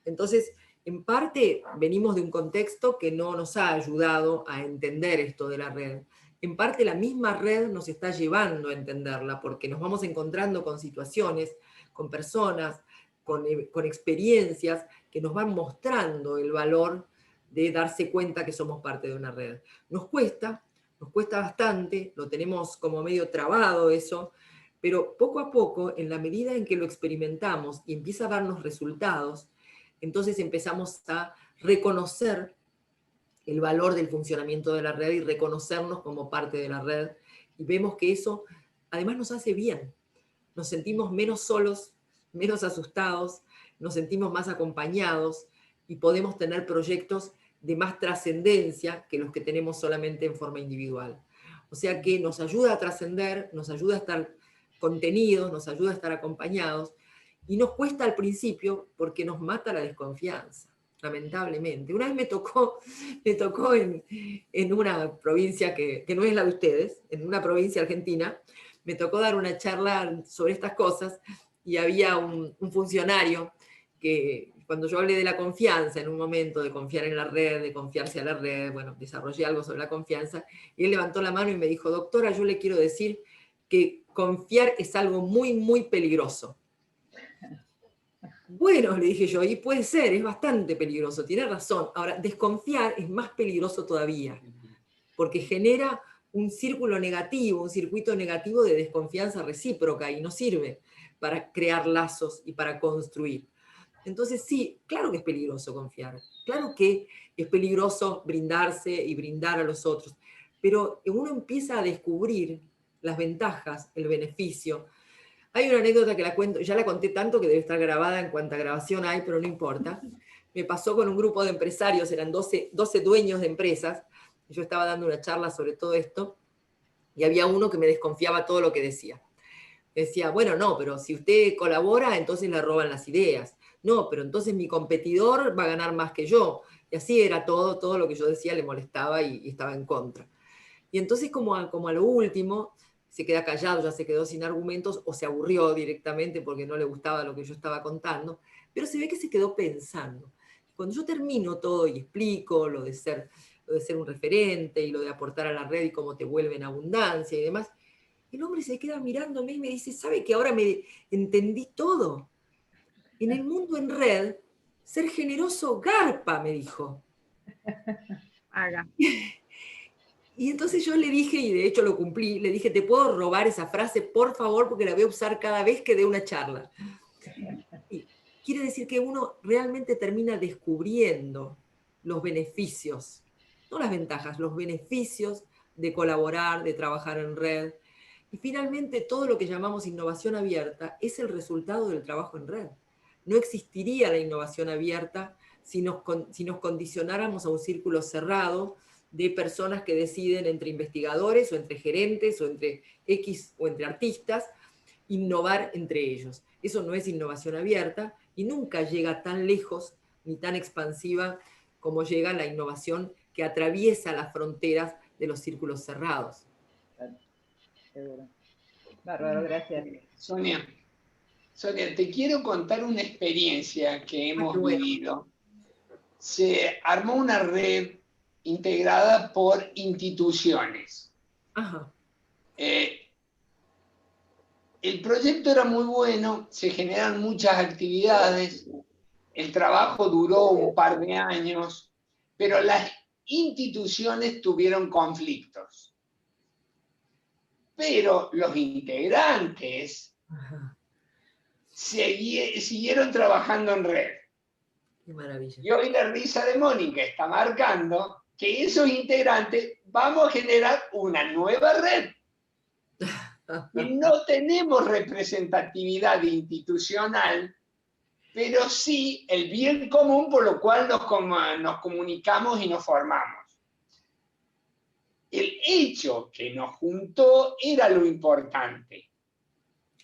Entonces, en parte venimos de un contexto que no nos ha ayudado a entender esto de la red. En parte la misma red nos está llevando a entenderla, porque nos vamos encontrando con situaciones, con personas, con experiencias que nos van mostrando el valor de darse cuenta que somos parte de una red. Nos cuesta bastante, lo tenemos como medio trabado eso, pero poco a poco, en la medida en que lo experimentamos y empieza a darnos resultados, entonces empezamos a reconocer el valor del funcionamiento de la red y reconocernos como parte de la red, y vemos que eso además nos hace bien. Nos sentimos menos solos, menos asustados, nos sentimos más acompañados y podemos tener proyectos de más trascendencia que los que tenemos solamente en forma individual. O sea que nos ayuda a trascender, nos ayuda a estar contenidos, nos ayuda a estar acompañados, y nos cuesta al principio porque nos mata la desconfianza, lamentablemente. Una vez me tocó en una provincia que no es la de ustedes, en una provincia argentina, me tocó dar una charla sobre estas cosas, y había un funcionario que, cuando yo hablé de la confianza, en un momento de confiar en la red, de confiarse a la red, bueno, desarrollé algo sobre la confianza, y él levantó la mano y me dijo: doctora, yo le quiero decir que confiar es algo muy, muy peligroso. Bueno, le dije yo, y puede ser, es bastante peligroso, tiene razón. Ahora, desconfiar es más peligroso todavía, porque genera un círculo negativo, un circuito negativo de desconfianza recíproca, y no sirve para crear lazos y para construir. Entonces sí, claro que es peligroso confiar, claro que es peligroso brindarse y brindar a los otros, pero uno empieza a descubrir las ventajas, el beneficio. Hay una anécdota que la cuento, ya la conté tanto que debe estar grabada en cuanta grabación hay, pero no importa. Me pasó con un grupo de empresarios, eran 12 dueños de empresas, y yo estaba dando una charla sobre todo esto, y había uno que me desconfiaba todo lo que decía. Decía, bueno, no, pero si usted colabora, entonces le roban las ideas. No, pero entonces mi competidor va a ganar más que yo. Y así era todo lo que yo decía le molestaba y estaba en contra. Y entonces como a lo último, se queda callado, ya se quedó sin argumentos, o se aburrió directamente porque no le gustaba lo que yo estaba contando, pero se ve que se quedó pensando. Cuando yo termino todo y explico lo de ser un referente y lo de aportar a la red y cómo te vuelve en abundancia y demás, el hombre se queda mirándome y me dice, ¿sabe que ahora me entendí todo? En el mundo en red, ser generoso garpa, me dijo. Haga. Y entonces yo le dije, y de hecho lo cumplí, le dije, ¿te puedo robar esa frase, por favor? Porque la voy a usar cada vez que dé una charla. Y quiere decir que uno realmente termina descubriendo los beneficios, no las ventajas, los beneficios de colaborar, de trabajar en red. Y finalmente todo lo que llamamos innovación abierta es el resultado del trabajo en red. No existiría la innovación abierta si nos condicionáramos a un círculo cerrado de personas que deciden entre investigadores o entre gerentes o entre X o entre artistas, innovar entre ellos. Eso no es innovación abierta y nunca llega tan lejos ni tan expansiva como llega la innovación que atraviesa las fronteras de los círculos cerrados. Seguro. Bárbaro, gracias. Sonia, te quiero contar una experiencia que hemos vivido. Se armó una red integrada por instituciones. Ajá. El proyecto era muy bueno, se generan muchas actividades, el trabajo duró un par de años, pero las instituciones tuvieron conflictos. Pero los integrantes siguieron trabajando en red. Qué maravilla. Y hoy la risa de Mónica está marcando que esos integrantes vamos a generar una nueva red. Y no tenemos representatividad institucional, pero sí el bien común por lo cual nos comunicamos y nos formamos. El hecho que nos juntó era lo importante.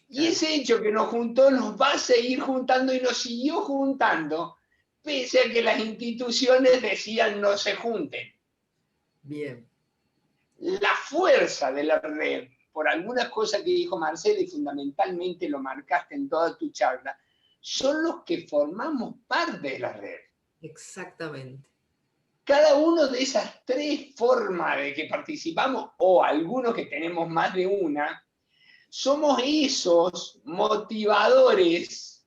Y ese hecho que nos juntó nos va a seguir juntando y nos siguió juntando, pese a que las instituciones decían no se junten. Bien. La fuerza de la red, por algunas cosas que dijo Marcela y fundamentalmente lo marcaste en toda tu charla, son los que formamos parte de la red. Exactamente. Cada uno de esas tres formas de que participamos, o algunos que tenemos más de una, somos esos motivadores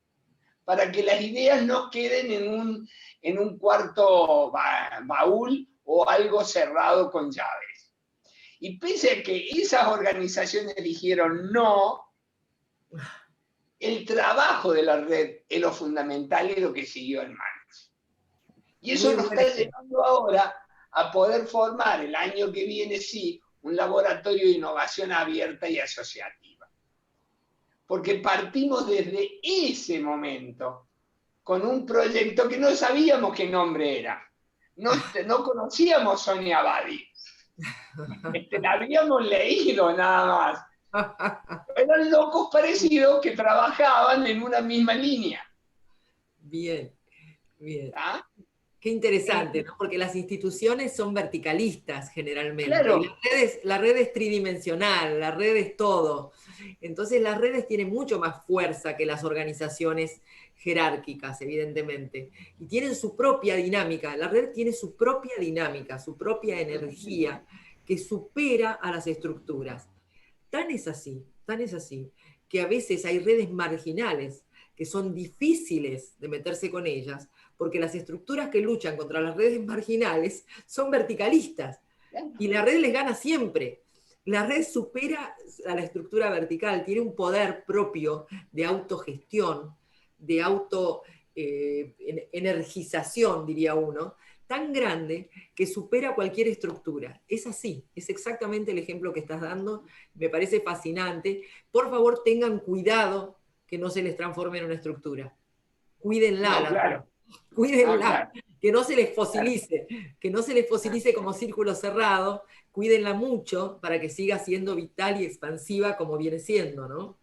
para que las ideas no queden en un cuarto baúl o algo cerrado con llaves. Y pese a que esas organizaciones dijeron no, el trabajo de la red es lo fundamental y lo que siguió en manos. Y eso nos está llevando ahora a poder formar el año que viene, sí, un laboratorio de innovación abierta y asociativa. Porque partimos desde ese momento con un proyecto que no sabíamos qué nombre era. No conocíamos Sonia Abadi. La habíamos leído nada más. Eran locos parecidos que trabajaban en una misma línea. Bien, bien. ¿Ah? Qué interesante, ¿no? Porque las instituciones son verticalistas generalmente. Claro. Y la red es tridimensional, la red es todo. Entonces las redes tienen mucho más fuerza que las organizaciones jerárquicas, evidentemente. Y tienen su propia dinámica. La red tiene su propia dinámica, su propia energía que supera a las estructuras. Tan es así, que a veces hay redes marginales que son difíciles de meterse con ellas, porque las estructuras que luchan contra las redes marginales son verticalistas, y la red les gana siempre. La red supera a la estructura vertical, tiene un poder propio de autogestión, de energización, diría uno, tan grande que supera cualquier estructura. Es así, es exactamente el ejemplo que estás dando, me parece fascinante. Por favor, tengan cuidado que no se les transforme en una estructura. Cuídenla, No, claro. Cuídenla, claro. que no se les fosilice, que no se les fosilice como círculo cerrado, cuídenla mucho para que siga siendo vital y expansiva como viene siendo, ¿no?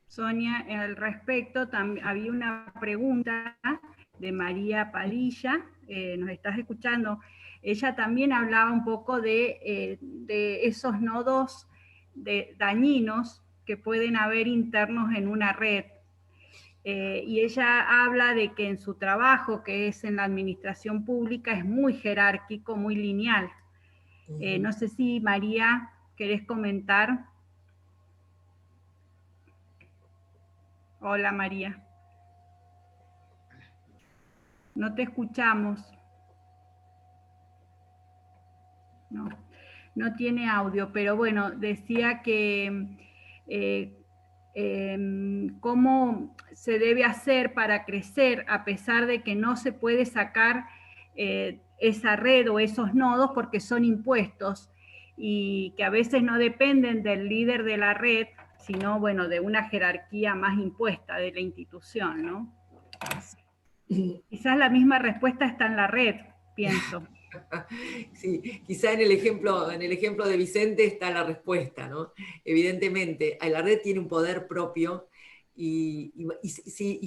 Sonia, al respecto, había una pregunta de María Padilla, nos estás escuchando. Ella también hablaba un poco de esos nodos dañinos que pueden haber internos en una red. Y ella habla de que en su trabajo, que es en la administración pública, es muy jerárquico, muy lineal. No sé si, María, ¿querés comentar? Hola, María. No te escuchamos. No tiene audio, pero bueno, decía que cómo se debe hacer para crecer a pesar de que no se puede sacar esa red o esos nodos porque son impuestos y que a veces no dependen del líder de la red, sino, bueno, de una jerarquía más impuesta de la institución, ¿no? Quizás la misma respuesta está en la red, pienso. Sí, quizá en el ejemplo de Vicente está la respuesta, ¿no? Evidentemente, la red tiene un poder propio y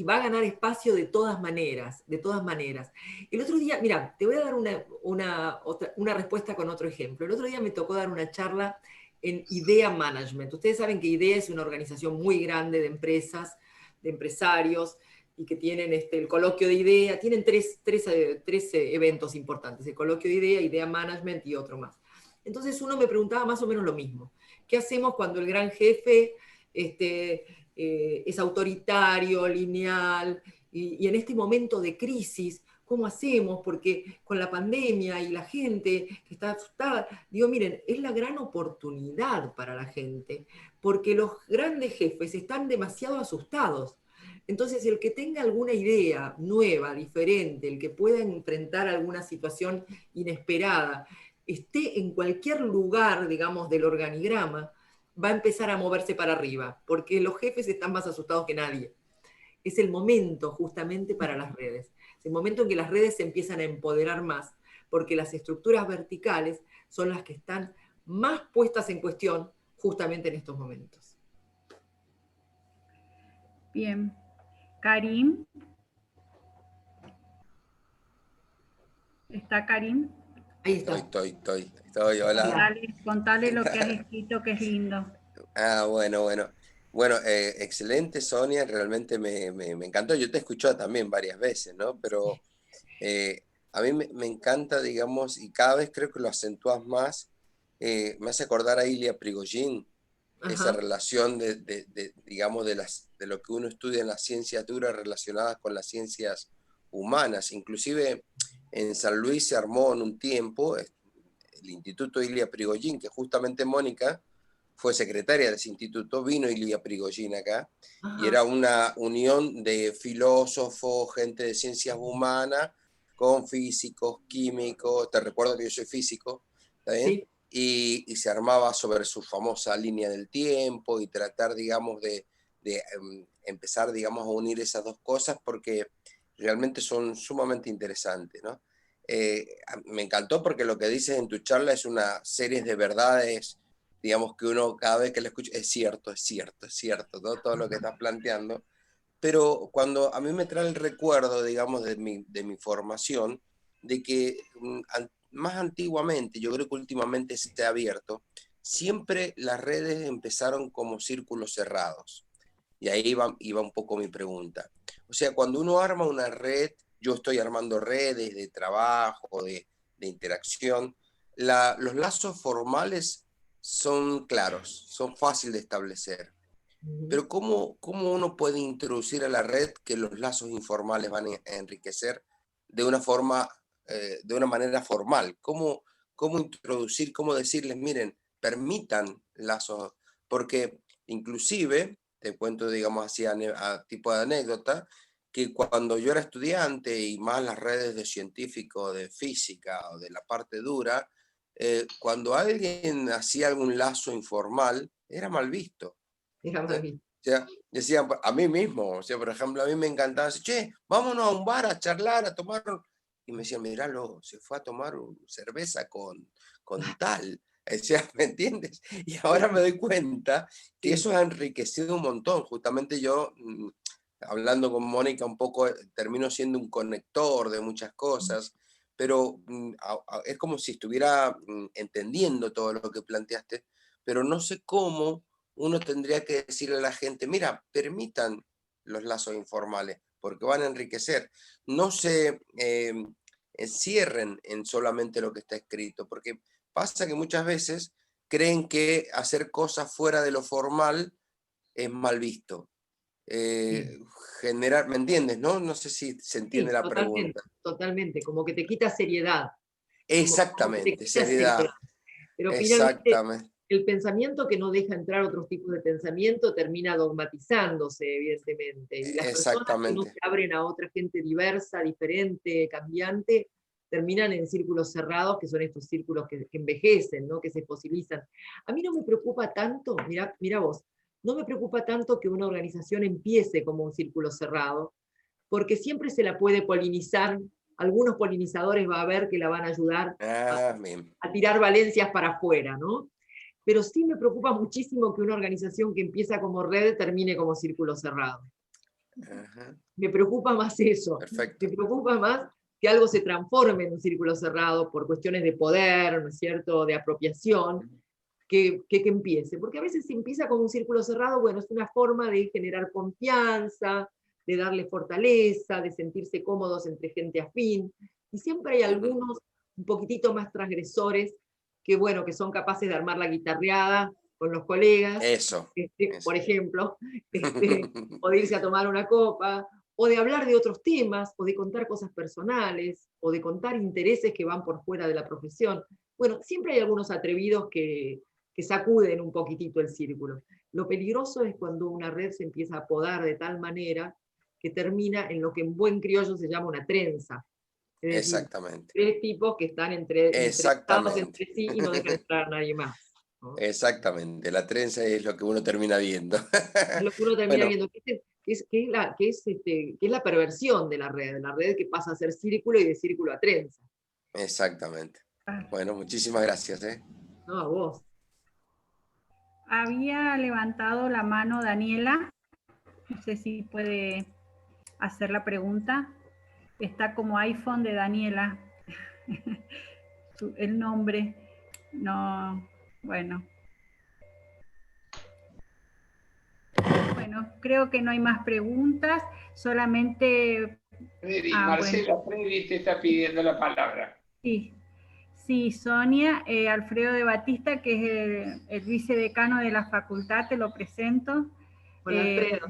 va a ganar espacio de todas maneras, de todas maneras. El otro día, mira, te voy a dar una respuesta con otro ejemplo. El otro día me tocó dar una charla en Idea Management. Ustedes saben que Idea es una organización muy grande de empresas, de empresarios, y que tienen el coloquio de idea, tienen tres eventos importantes, el coloquio de idea management y otro más. Entonces uno me preguntaba más o menos lo mismo. ¿Qué hacemos cuando el gran jefe es autoritario, lineal, y en este momento de crisis, ¿cómo hacemos? Porque con la pandemia y la gente que está asustada, digo, miren, es la gran oportunidad para la gente, porque los grandes jefes están demasiado asustados. Entonces, el que tenga alguna idea nueva, diferente, el que pueda enfrentar alguna situación inesperada, esté en cualquier lugar, digamos, del organigrama, va a empezar a moverse para arriba, porque los jefes están más asustados que nadie. Es el momento justamente para las redes. Es el momento en que las redes se empiezan a empoderar más, porque las estructuras verticales son las que están más puestas en cuestión justamente en estos momentos. Bien. Karim. ¿Está Karim? Ahí está. Estoy, hola. Contale lo que has escrito, que es lindo. Bueno. Bueno, excelente, Sonia, realmente me encantó. Yo te he escuchado también varias veces, ¿no? Pero a mí me encanta, digamos, y cada vez creo que lo acentúas más. Me hace acordar a Ilya Prigogine, esa relación digamos, de lo que uno estudia en las ciencias duras relacionadas con las ciencias humanas. Inclusive en San Luis se armó en un tiempo el Instituto Ilya Prigogine, que justamente Mónica fue secretaria de ese instituto, vino Ilya Prigogine acá, y era una unión de filósofos, gente de ciencias humanas, con físicos, químicos, te recuerdo que yo soy físico, ¿está bien? Sí. Y se armaba sobre su famosa línea del tiempo y tratar, digamos, de empezar, digamos, a unir esas dos cosas porque realmente son sumamente interesantes, ¿no? Me encantó porque lo que dices en tu charla es una serie de verdades, digamos, que uno cada vez que la escucha, es cierto, ¿no? Todo lo que estás planteando. Pero cuando a mí me trae el recuerdo, digamos, de mi formación, de que más antiguamente, yo creo que últimamente se ha abierto, siempre las redes empezaron como círculos cerrados. Y ahí iba un poco mi pregunta. O sea, cuando uno arma una red, yo estoy armando redes de trabajo, de interacción, los lazos formales son claros, son fáciles de establecer. Pero ¿cómo uno puede introducir a la red que los lazos informales van a enriquecer de una manera formal? ¿Cómo introducir, cómo decirles, miren, permitan lazos? Porque inclusive, te cuento, digamos así, a tipo de anécdota, que cuando yo era estudiante y más las redes de científico, de física o de la parte dura, cuando alguien hacía algún lazo informal, era mal visto. O sea, decían a mí mismo, o sea, por ejemplo, a mí me encantaba decir, che, vámonos a un bar a charlar, a tomar, y me decían, miralo, se fue a tomar cerveza con tal, o sea, ¿me entiendes? Y ahora me doy cuenta que eso ha enriquecido un montón. Justamente yo, hablando con Mónica un poco, termino siendo un conector de muchas cosas, pero es como si estuviera entendiendo todo lo que planteaste, pero no sé cómo uno tendría que decirle a la gente, mira, permitan los lazos informales, porque van a enriquecer. No se encierren en solamente lo que está escrito, porque pasa que muchas veces creen que hacer cosas fuera de lo formal es mal visto. Generar, ¿me entiendes? No sé si se entiende la pregunta. Totalmente, como que te quita seriedad. Exactamente, seriedad. Pero finalmente el pensamiento que no deja entrar otros tipos de pensamiento termina dogmatizándose, evidentemente. Y las personas que no se abren a otra gente diversa, diferente, cambiante, terminan en círculos cerrados, que son estos círculos que envejecen, ¿no? Que se fosilizan. A mí no me preocupa tanto, mira vos, no me preocupa tanto que una organización empiece como un círculo cerrado, porque siempre se la puede polinizar. Algunos polinizadores va a ver que la van a ayudar a tirar valencias para afuera, ¿no? Pero sí me preocupa muchísimo que una organización que empieza como red termine como círculo cerrado. Me preocupa más eso. Perfecto. Me preocupa más que algo se transforme en un círculo cerrado por cuestiones de poder, ¿no es cierto?, de apropiación, que empiece. Porque a veces se empieza como un círculo cerrado, bueno, es una forma de generar confianza, de darle fortaleza, de sentirse cómodos entre gente afín, y siempre hay algunos un poquitito más transgresores que, bueno, que son capaces de armar la guitarreada con los colegas, Eso. por ejemplo, o de irse a tomar una copa, o de hablar de otros temas, o de contar cosas personales, o de contar intereses que van por fuera de la profesión. Bueno, siempre hay algunos atrevidos que sacuden un poquitito el círculo. Lo peligroso es cuando una red se empieza a podar de tal manera que termina en lo que en buen criollo se llama una trenza. Es decir, Exactamente. tres tipos que están entrelazados entre sí y no dejan entrar a nadie más, ¿no? Exactamente, la trenza es lo que uno termina viendo. Es lo que uno termina Bueno, viendo, que es la perversión de la red que pasa a ser círculo y de círculo a trenza. exactamente. Bueno, muchísimas gracias. No, a vos. Había levantado la mano Daniela, no sé si puede hacer la pregunta. Está como iPhone de Daniela, el nombre, no, bueno. Bueno, creo que no hay más preguntas, solamente... Marcela, bueno. Freddy te está pidiendo la palabra. Sí, Sonia, Alfredo de Batista, que es el vicedecano de la facultad, te lo presento. Hola, Alfredo.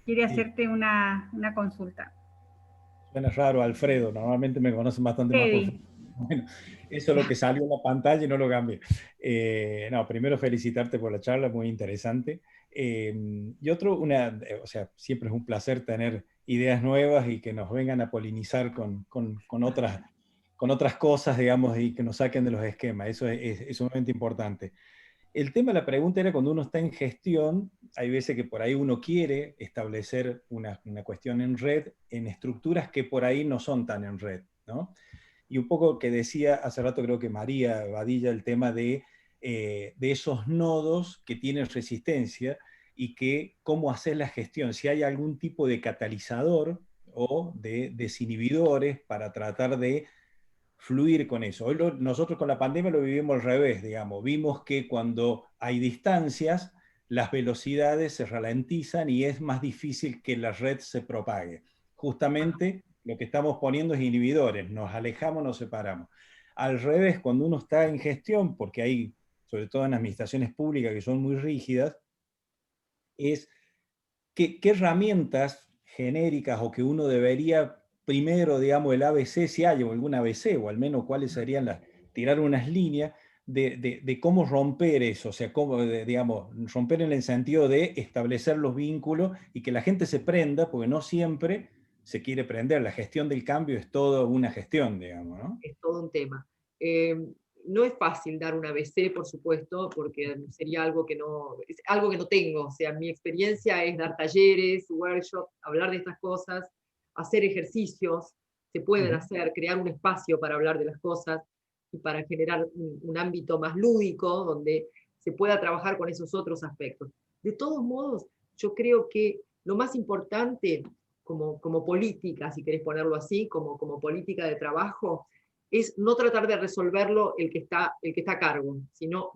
Quiere hacerte una consulta. Suena raro, Alfredo, normalmente me conocen bastante más por... Bueno, eso es lo que salió en la pantalla y no lo cambié. No, primero felicitarte por la charla, muy interesante. Y otro, o sea, siempre es un placer tener ideas nuevas y que nos vengan a polinizar con otras cosas, digamos, y que nos saquen de los esquemas. Eso es sumamente importante. El tema de la pregunta era cuando uno está en gestión, hay veces que por ahí uno quiere establecer una cuestión en red, en estructuras que por ahí no son tan en red, ¿no? Y un poco que decía hace rato, creo que María Badilla, el tema de esos nodos que tienen resistencia y que cómo hacer la gestión, si hay algún tipo de catalizador o de desinhibidores para tratar de fluir con eso. Hoy nosotros con la pandemia lo vivimos al revés, digamos. Vimos que cuando hay distancias, las velocidades se ralentizan y es más difícil que la red se propague. Justamente lo que estamos poniendo es inhibidores, nos alejamos, nos separamos. Al revés, cuando uno está en gestión, porque hay, sobre todo en administraciones públicas que son muy rígidas, es qué herramientas genéricas o que uno debería primero, digamos, el ABC, si hay algún ABC, o al menos cuáles serían tirar unas líneas de cómo romper eso, o sea, cómo, digamos, romper en el sentido de establecer los vínculos y que la gente se prenda, porque no siempre se quiere prender. La gestión del cambio es toda una gestión, digamos, ¿no? Es todo un tema. No es fácil dar un ABC, por supuesto, porque sería algo que no tengo. O sea, mi experiencia es dar talleres, workshops, hablar de estas cosas, hacer ejercicios, se pueden hacer, crear un espacio para hablar de las cosas y para generar un ámbito más lúdico donde se pueda trabajar con esos otros aspectos. De todos modos, yo creo que lo más importante como política, si querés ponerlo así, como política de trabajo, es no tratar de resolverlo el que está a cargo, sino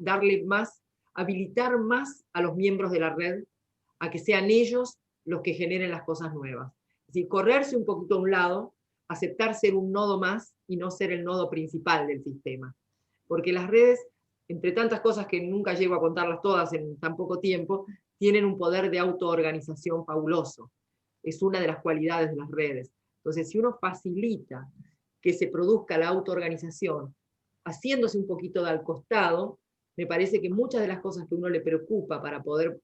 habilitar más a los miembros de la red a que sean ellos los que generen las cosas nuevas. Es decir, correrse un poquito a un lado, aceptar ser un nodo más y no ser el nodo principal del sistema. Porque las redes, entre tantas cosas que nunca llego a contarlas todas en tan poco tiempo, tienen un poder de autoorganización fabuloso. Es una de las cualidades de las redes. Entonces, si uno facilita que se produzca la autoorganización, haciéndose un poquito de al costado, me parece que muchas de las cosas que a uno le preocupa para poder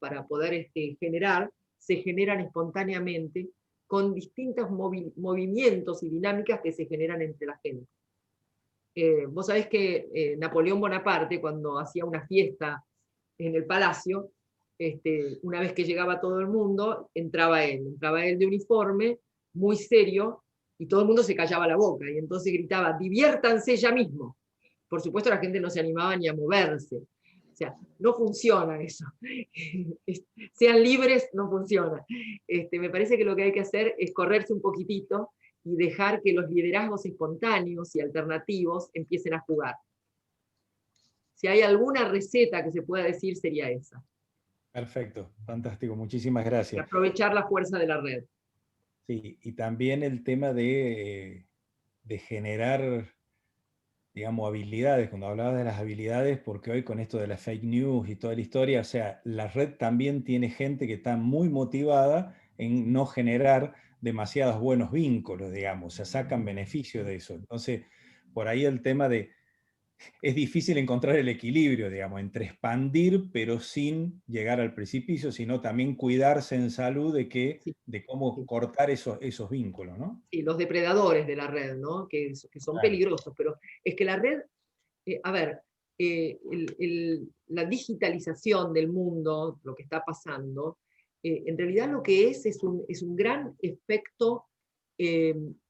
generar, se generan espontáneamente con distintos movimientos y dinámicas que se generan entre la gente. Vos sabés que Napoleón Bonaparte, cuando hacía una fiesta en el palacio, una vez que llegaba todo el mundo, entraba él de uniforme, muy serio, y todo el mundo se callaba la boca, y entonces gritaba, diviértanse ya mismo. Por supuesto la gente no se animaba ni a moverse. O sea, no funciona eso. Sean libres, no funciona. Me parece que lo que hay que hacer es correrse un poquitito y dejar que los liderazgos espontáneos y alternativos empiecen a jugar. Si hay alguna receta que se pueda decir, sería esa. Perfecto, fantástico, muchísimas gracias. Y aprovechar la fuerza de la red. Sí, y también el tema de generar, digamos, habilidades. Cuando hablabas de las habilidades, porque hoy con esto de las fake news y toda la historia, o sea, la red también tiene gente que está muy motivada en no generar demasiados buenos vínculos, digamos, o sea, sacan beneficio de eso. Entonces, por ahí el tema de, es difícil encontrar el equilibrio, digamos, entre expandir, pero sin llegar al precipicio, sino también cuidarse en salud Sí, de cómo sí. cortar esos vínculos, ¿no? Sí, los depredadores de la red, ¿no? Que son Claro. peligrosos, pero es que la red, a ver, la digitalización del mundo, lo que está pasando, en realidad lo que es un gran efecto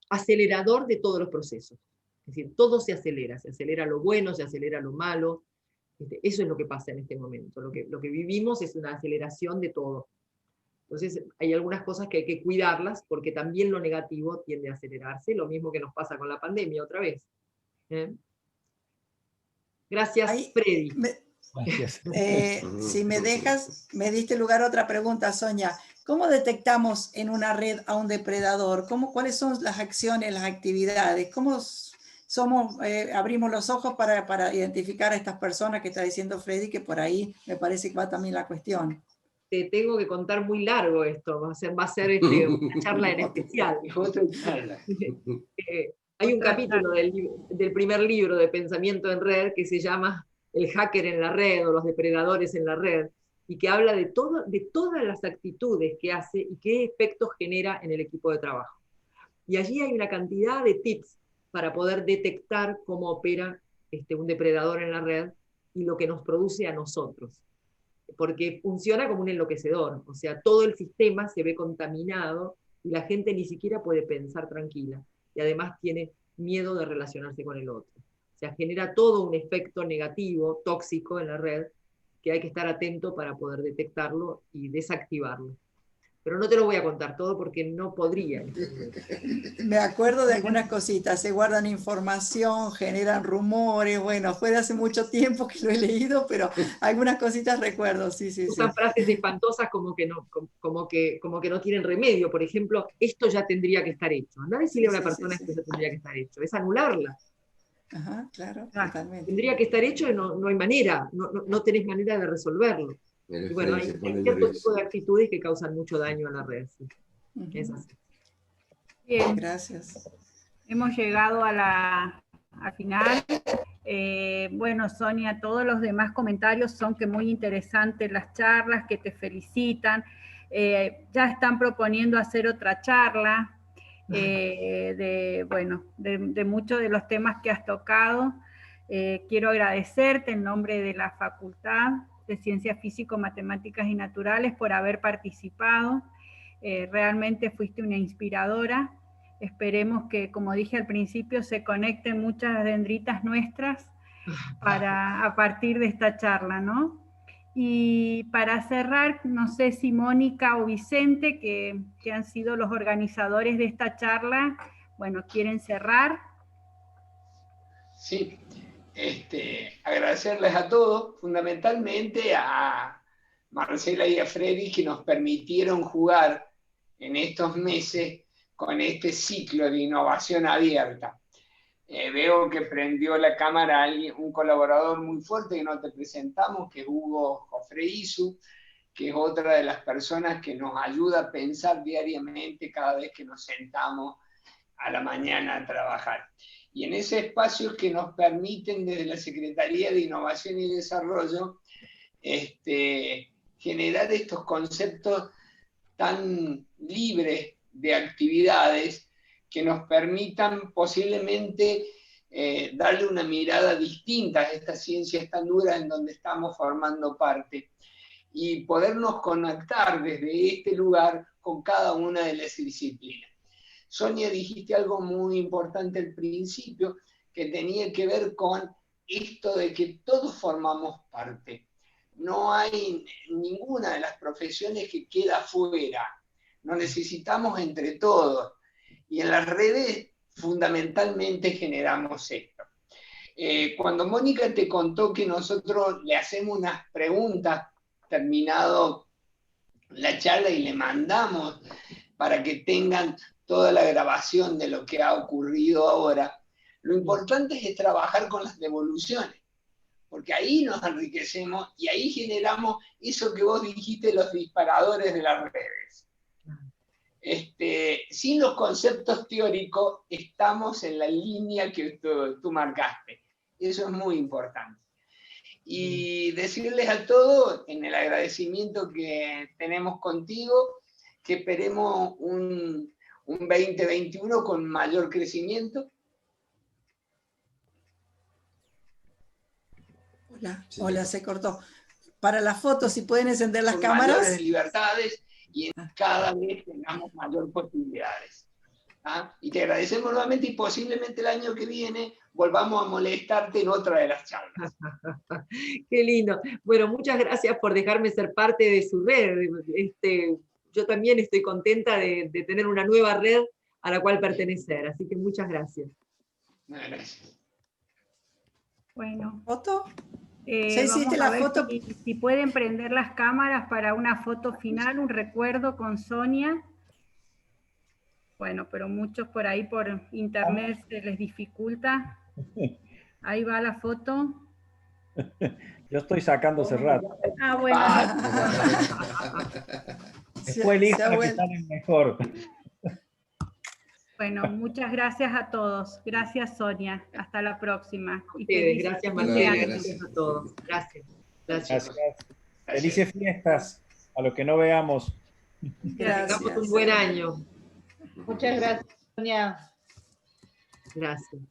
acelerador de todos los procesos. Es decir, todo se acelera lo bueno, se acelera lo malo. Eso es lo que pasa en este momento. Lo que vivimos es una aceleración de todo. Entonces, hay algunas cosas que hay que cuidarlas porque también lo negativo tiende a acelerarse, lo mismo que nos pasa con la pandemia otra vez. Gracias, Ahí, Freddy. Gracias. Si me dejas, me diste lugar a otra pregunta, Sonia. ¿Cómo detectamos en una red a un depredador? ¿Cuáles son las acciones, las actividades? ¿Cómo abrimos los ojos para identificar a estas personas que está diciendo Freddy, que por ahí me parece que va también la cuestión? Te tengo que contar muy largo esto, va a ser una charla en especial. Hay un capítulo del primer libro de Pensamiento en Red que se llama El hacker en la red o los depredadores en la red, y que habla de todas las actitudes que hace y qué efectos genera en el equipo de trabajo. Y allí hay una cantidad de tips para poder detectar cómo opera un depredador en la red y lo que nos produce a nosotros. Porque funciona como un enloquecedor, o sea, todo el sistema se ve contaminado y la gente ni siquiera puede pensar tranquila, y además tiene miedo de relacionarse con el otro. O sea, genera todo un efecto negativo, tóxico en la red, que hay que estar atento para poder detectarlo y desactivarlo. Pero no te lo voy a contar todo porque no podría. Me acuerdo de algunas cositas, se guardan información, generan rumores, bueno, fue de hace mucho tiempo que lo he leído, pero algunas cositas recuerdo, sí. Usan frases espantosas como que no tienen remedio. Por ejemplo, esto ya tendría que estar hecho. Anda a decirle a una persona esto ya tendría que estar hecho. Es anularla. Ajá, claro, totalmente. Tendría que estar hecho y no hay manera, no tenés manera de resolverlo. Y bueno, hay cierto tipo de actitudes que causan mucho daño a la red. Sí. Es así. Bien. Gracias. Hemos llegado al final. Bueno, Sonia, todos los demás comentarios son que muy interesantes las charlas, que te felicitan. Ya están proponiendo hacer otra charla de muchos de los temas que has tocado. Quiero agradecerte en nombre de la Facultad de Ciencias Físico-Matemáticas y Naturales por haber participado. Realmente fuiste una inspiradora. Esperemos que, como dije al principio, se conecten muchas dendritas nuestras a partir de esta charla, ¿no? Y para cerrar, no sé si Mónica o Vicente, que han sido los organizadores de esta charla, bueno, ¿quieren cerrar? Sí, agradecerles a todos, fundamentalmente a Marcela y a Freddy, que nos permitieron jugar en estos meses con este ciclo de innovación abierta. Veo que prendió la cámara un colaborador muy fuerte que no te presentamos, que es Hugo Jofreizu, que es otra de las personas que nos ayuda a pensar diariamente cada vez que nos sentamos a la mañana a trabajar. Y en ese espacio que nos permiten desde la Secretaría de Innovación y Desarrollo generar estos conceptos tan libres de actividades que nos permitan posiblemente darle una mirada distinta a estas ciencias tan duras en donde estamos formando parte y podernos conectar desde este lugar con cada una de las disciplinas. Sonia, dijiste algo muy importante al principio que tenía que ver con esto de que todos formamos parte. No hay ninguna de las profesiones que queda fuera. Nos necesitamos entre todos. Y en las redes fundamentalmente generamos esto. Cuando Mónica te contó que nosotros le hacemos unas preguntas terminado la charla y le mandamos para que tengan toda la grabación de lo que ha ocurrido ahora. Lo importante es trabajar con las devoluciones, porque ahí nos enriquecemos y ahí generamos eso que vos dijiste, los disparadores de las redes. Sin los conceptos teóricos estamos en la línea que tú marcaste. Eso es muy importante. Y decirles a todos, en el agradecimiento que tenemos contigo, que esperemos un 2021 con mayor crecimiento. Hola, se cortó. Para las fotos, si pueden encender las cámaras. Mayores libertades y cada vez tengamos mayor posibilidades. ¿Ah? Y te agradecemos nuevamente y posiblemente el año que viene volvamos a molestarte en otra de las charlas. Qué lindo. Bueno, muchas gracias por dejarme ser parte de su red. Yo también estoy contenta de tener una nueva red a la cual pertenecer, así que muchas gracias. Gracias. Bueno. ¿Foto? ¿Ya hiciste la foto? Si pueden prender las cámaras para una foto final, un recuerdo con Sonia. Bueno, pero muchos por ahí por internet se les dificulta. Ahí va la foto. Yo estoy sacando hace rato. Ah, bueno. Después elijan la que salen mejor. Bueno, muchas gracias a todos. Gracias, Sonia. Hasta la próxima. Gracias, Marcela. Gracias a todos. Gracias. Gracias. Felices fiestas a los que no veamos. Gracias. Que tengamos un buen año. Muchas gracias, Sonia. Gracias.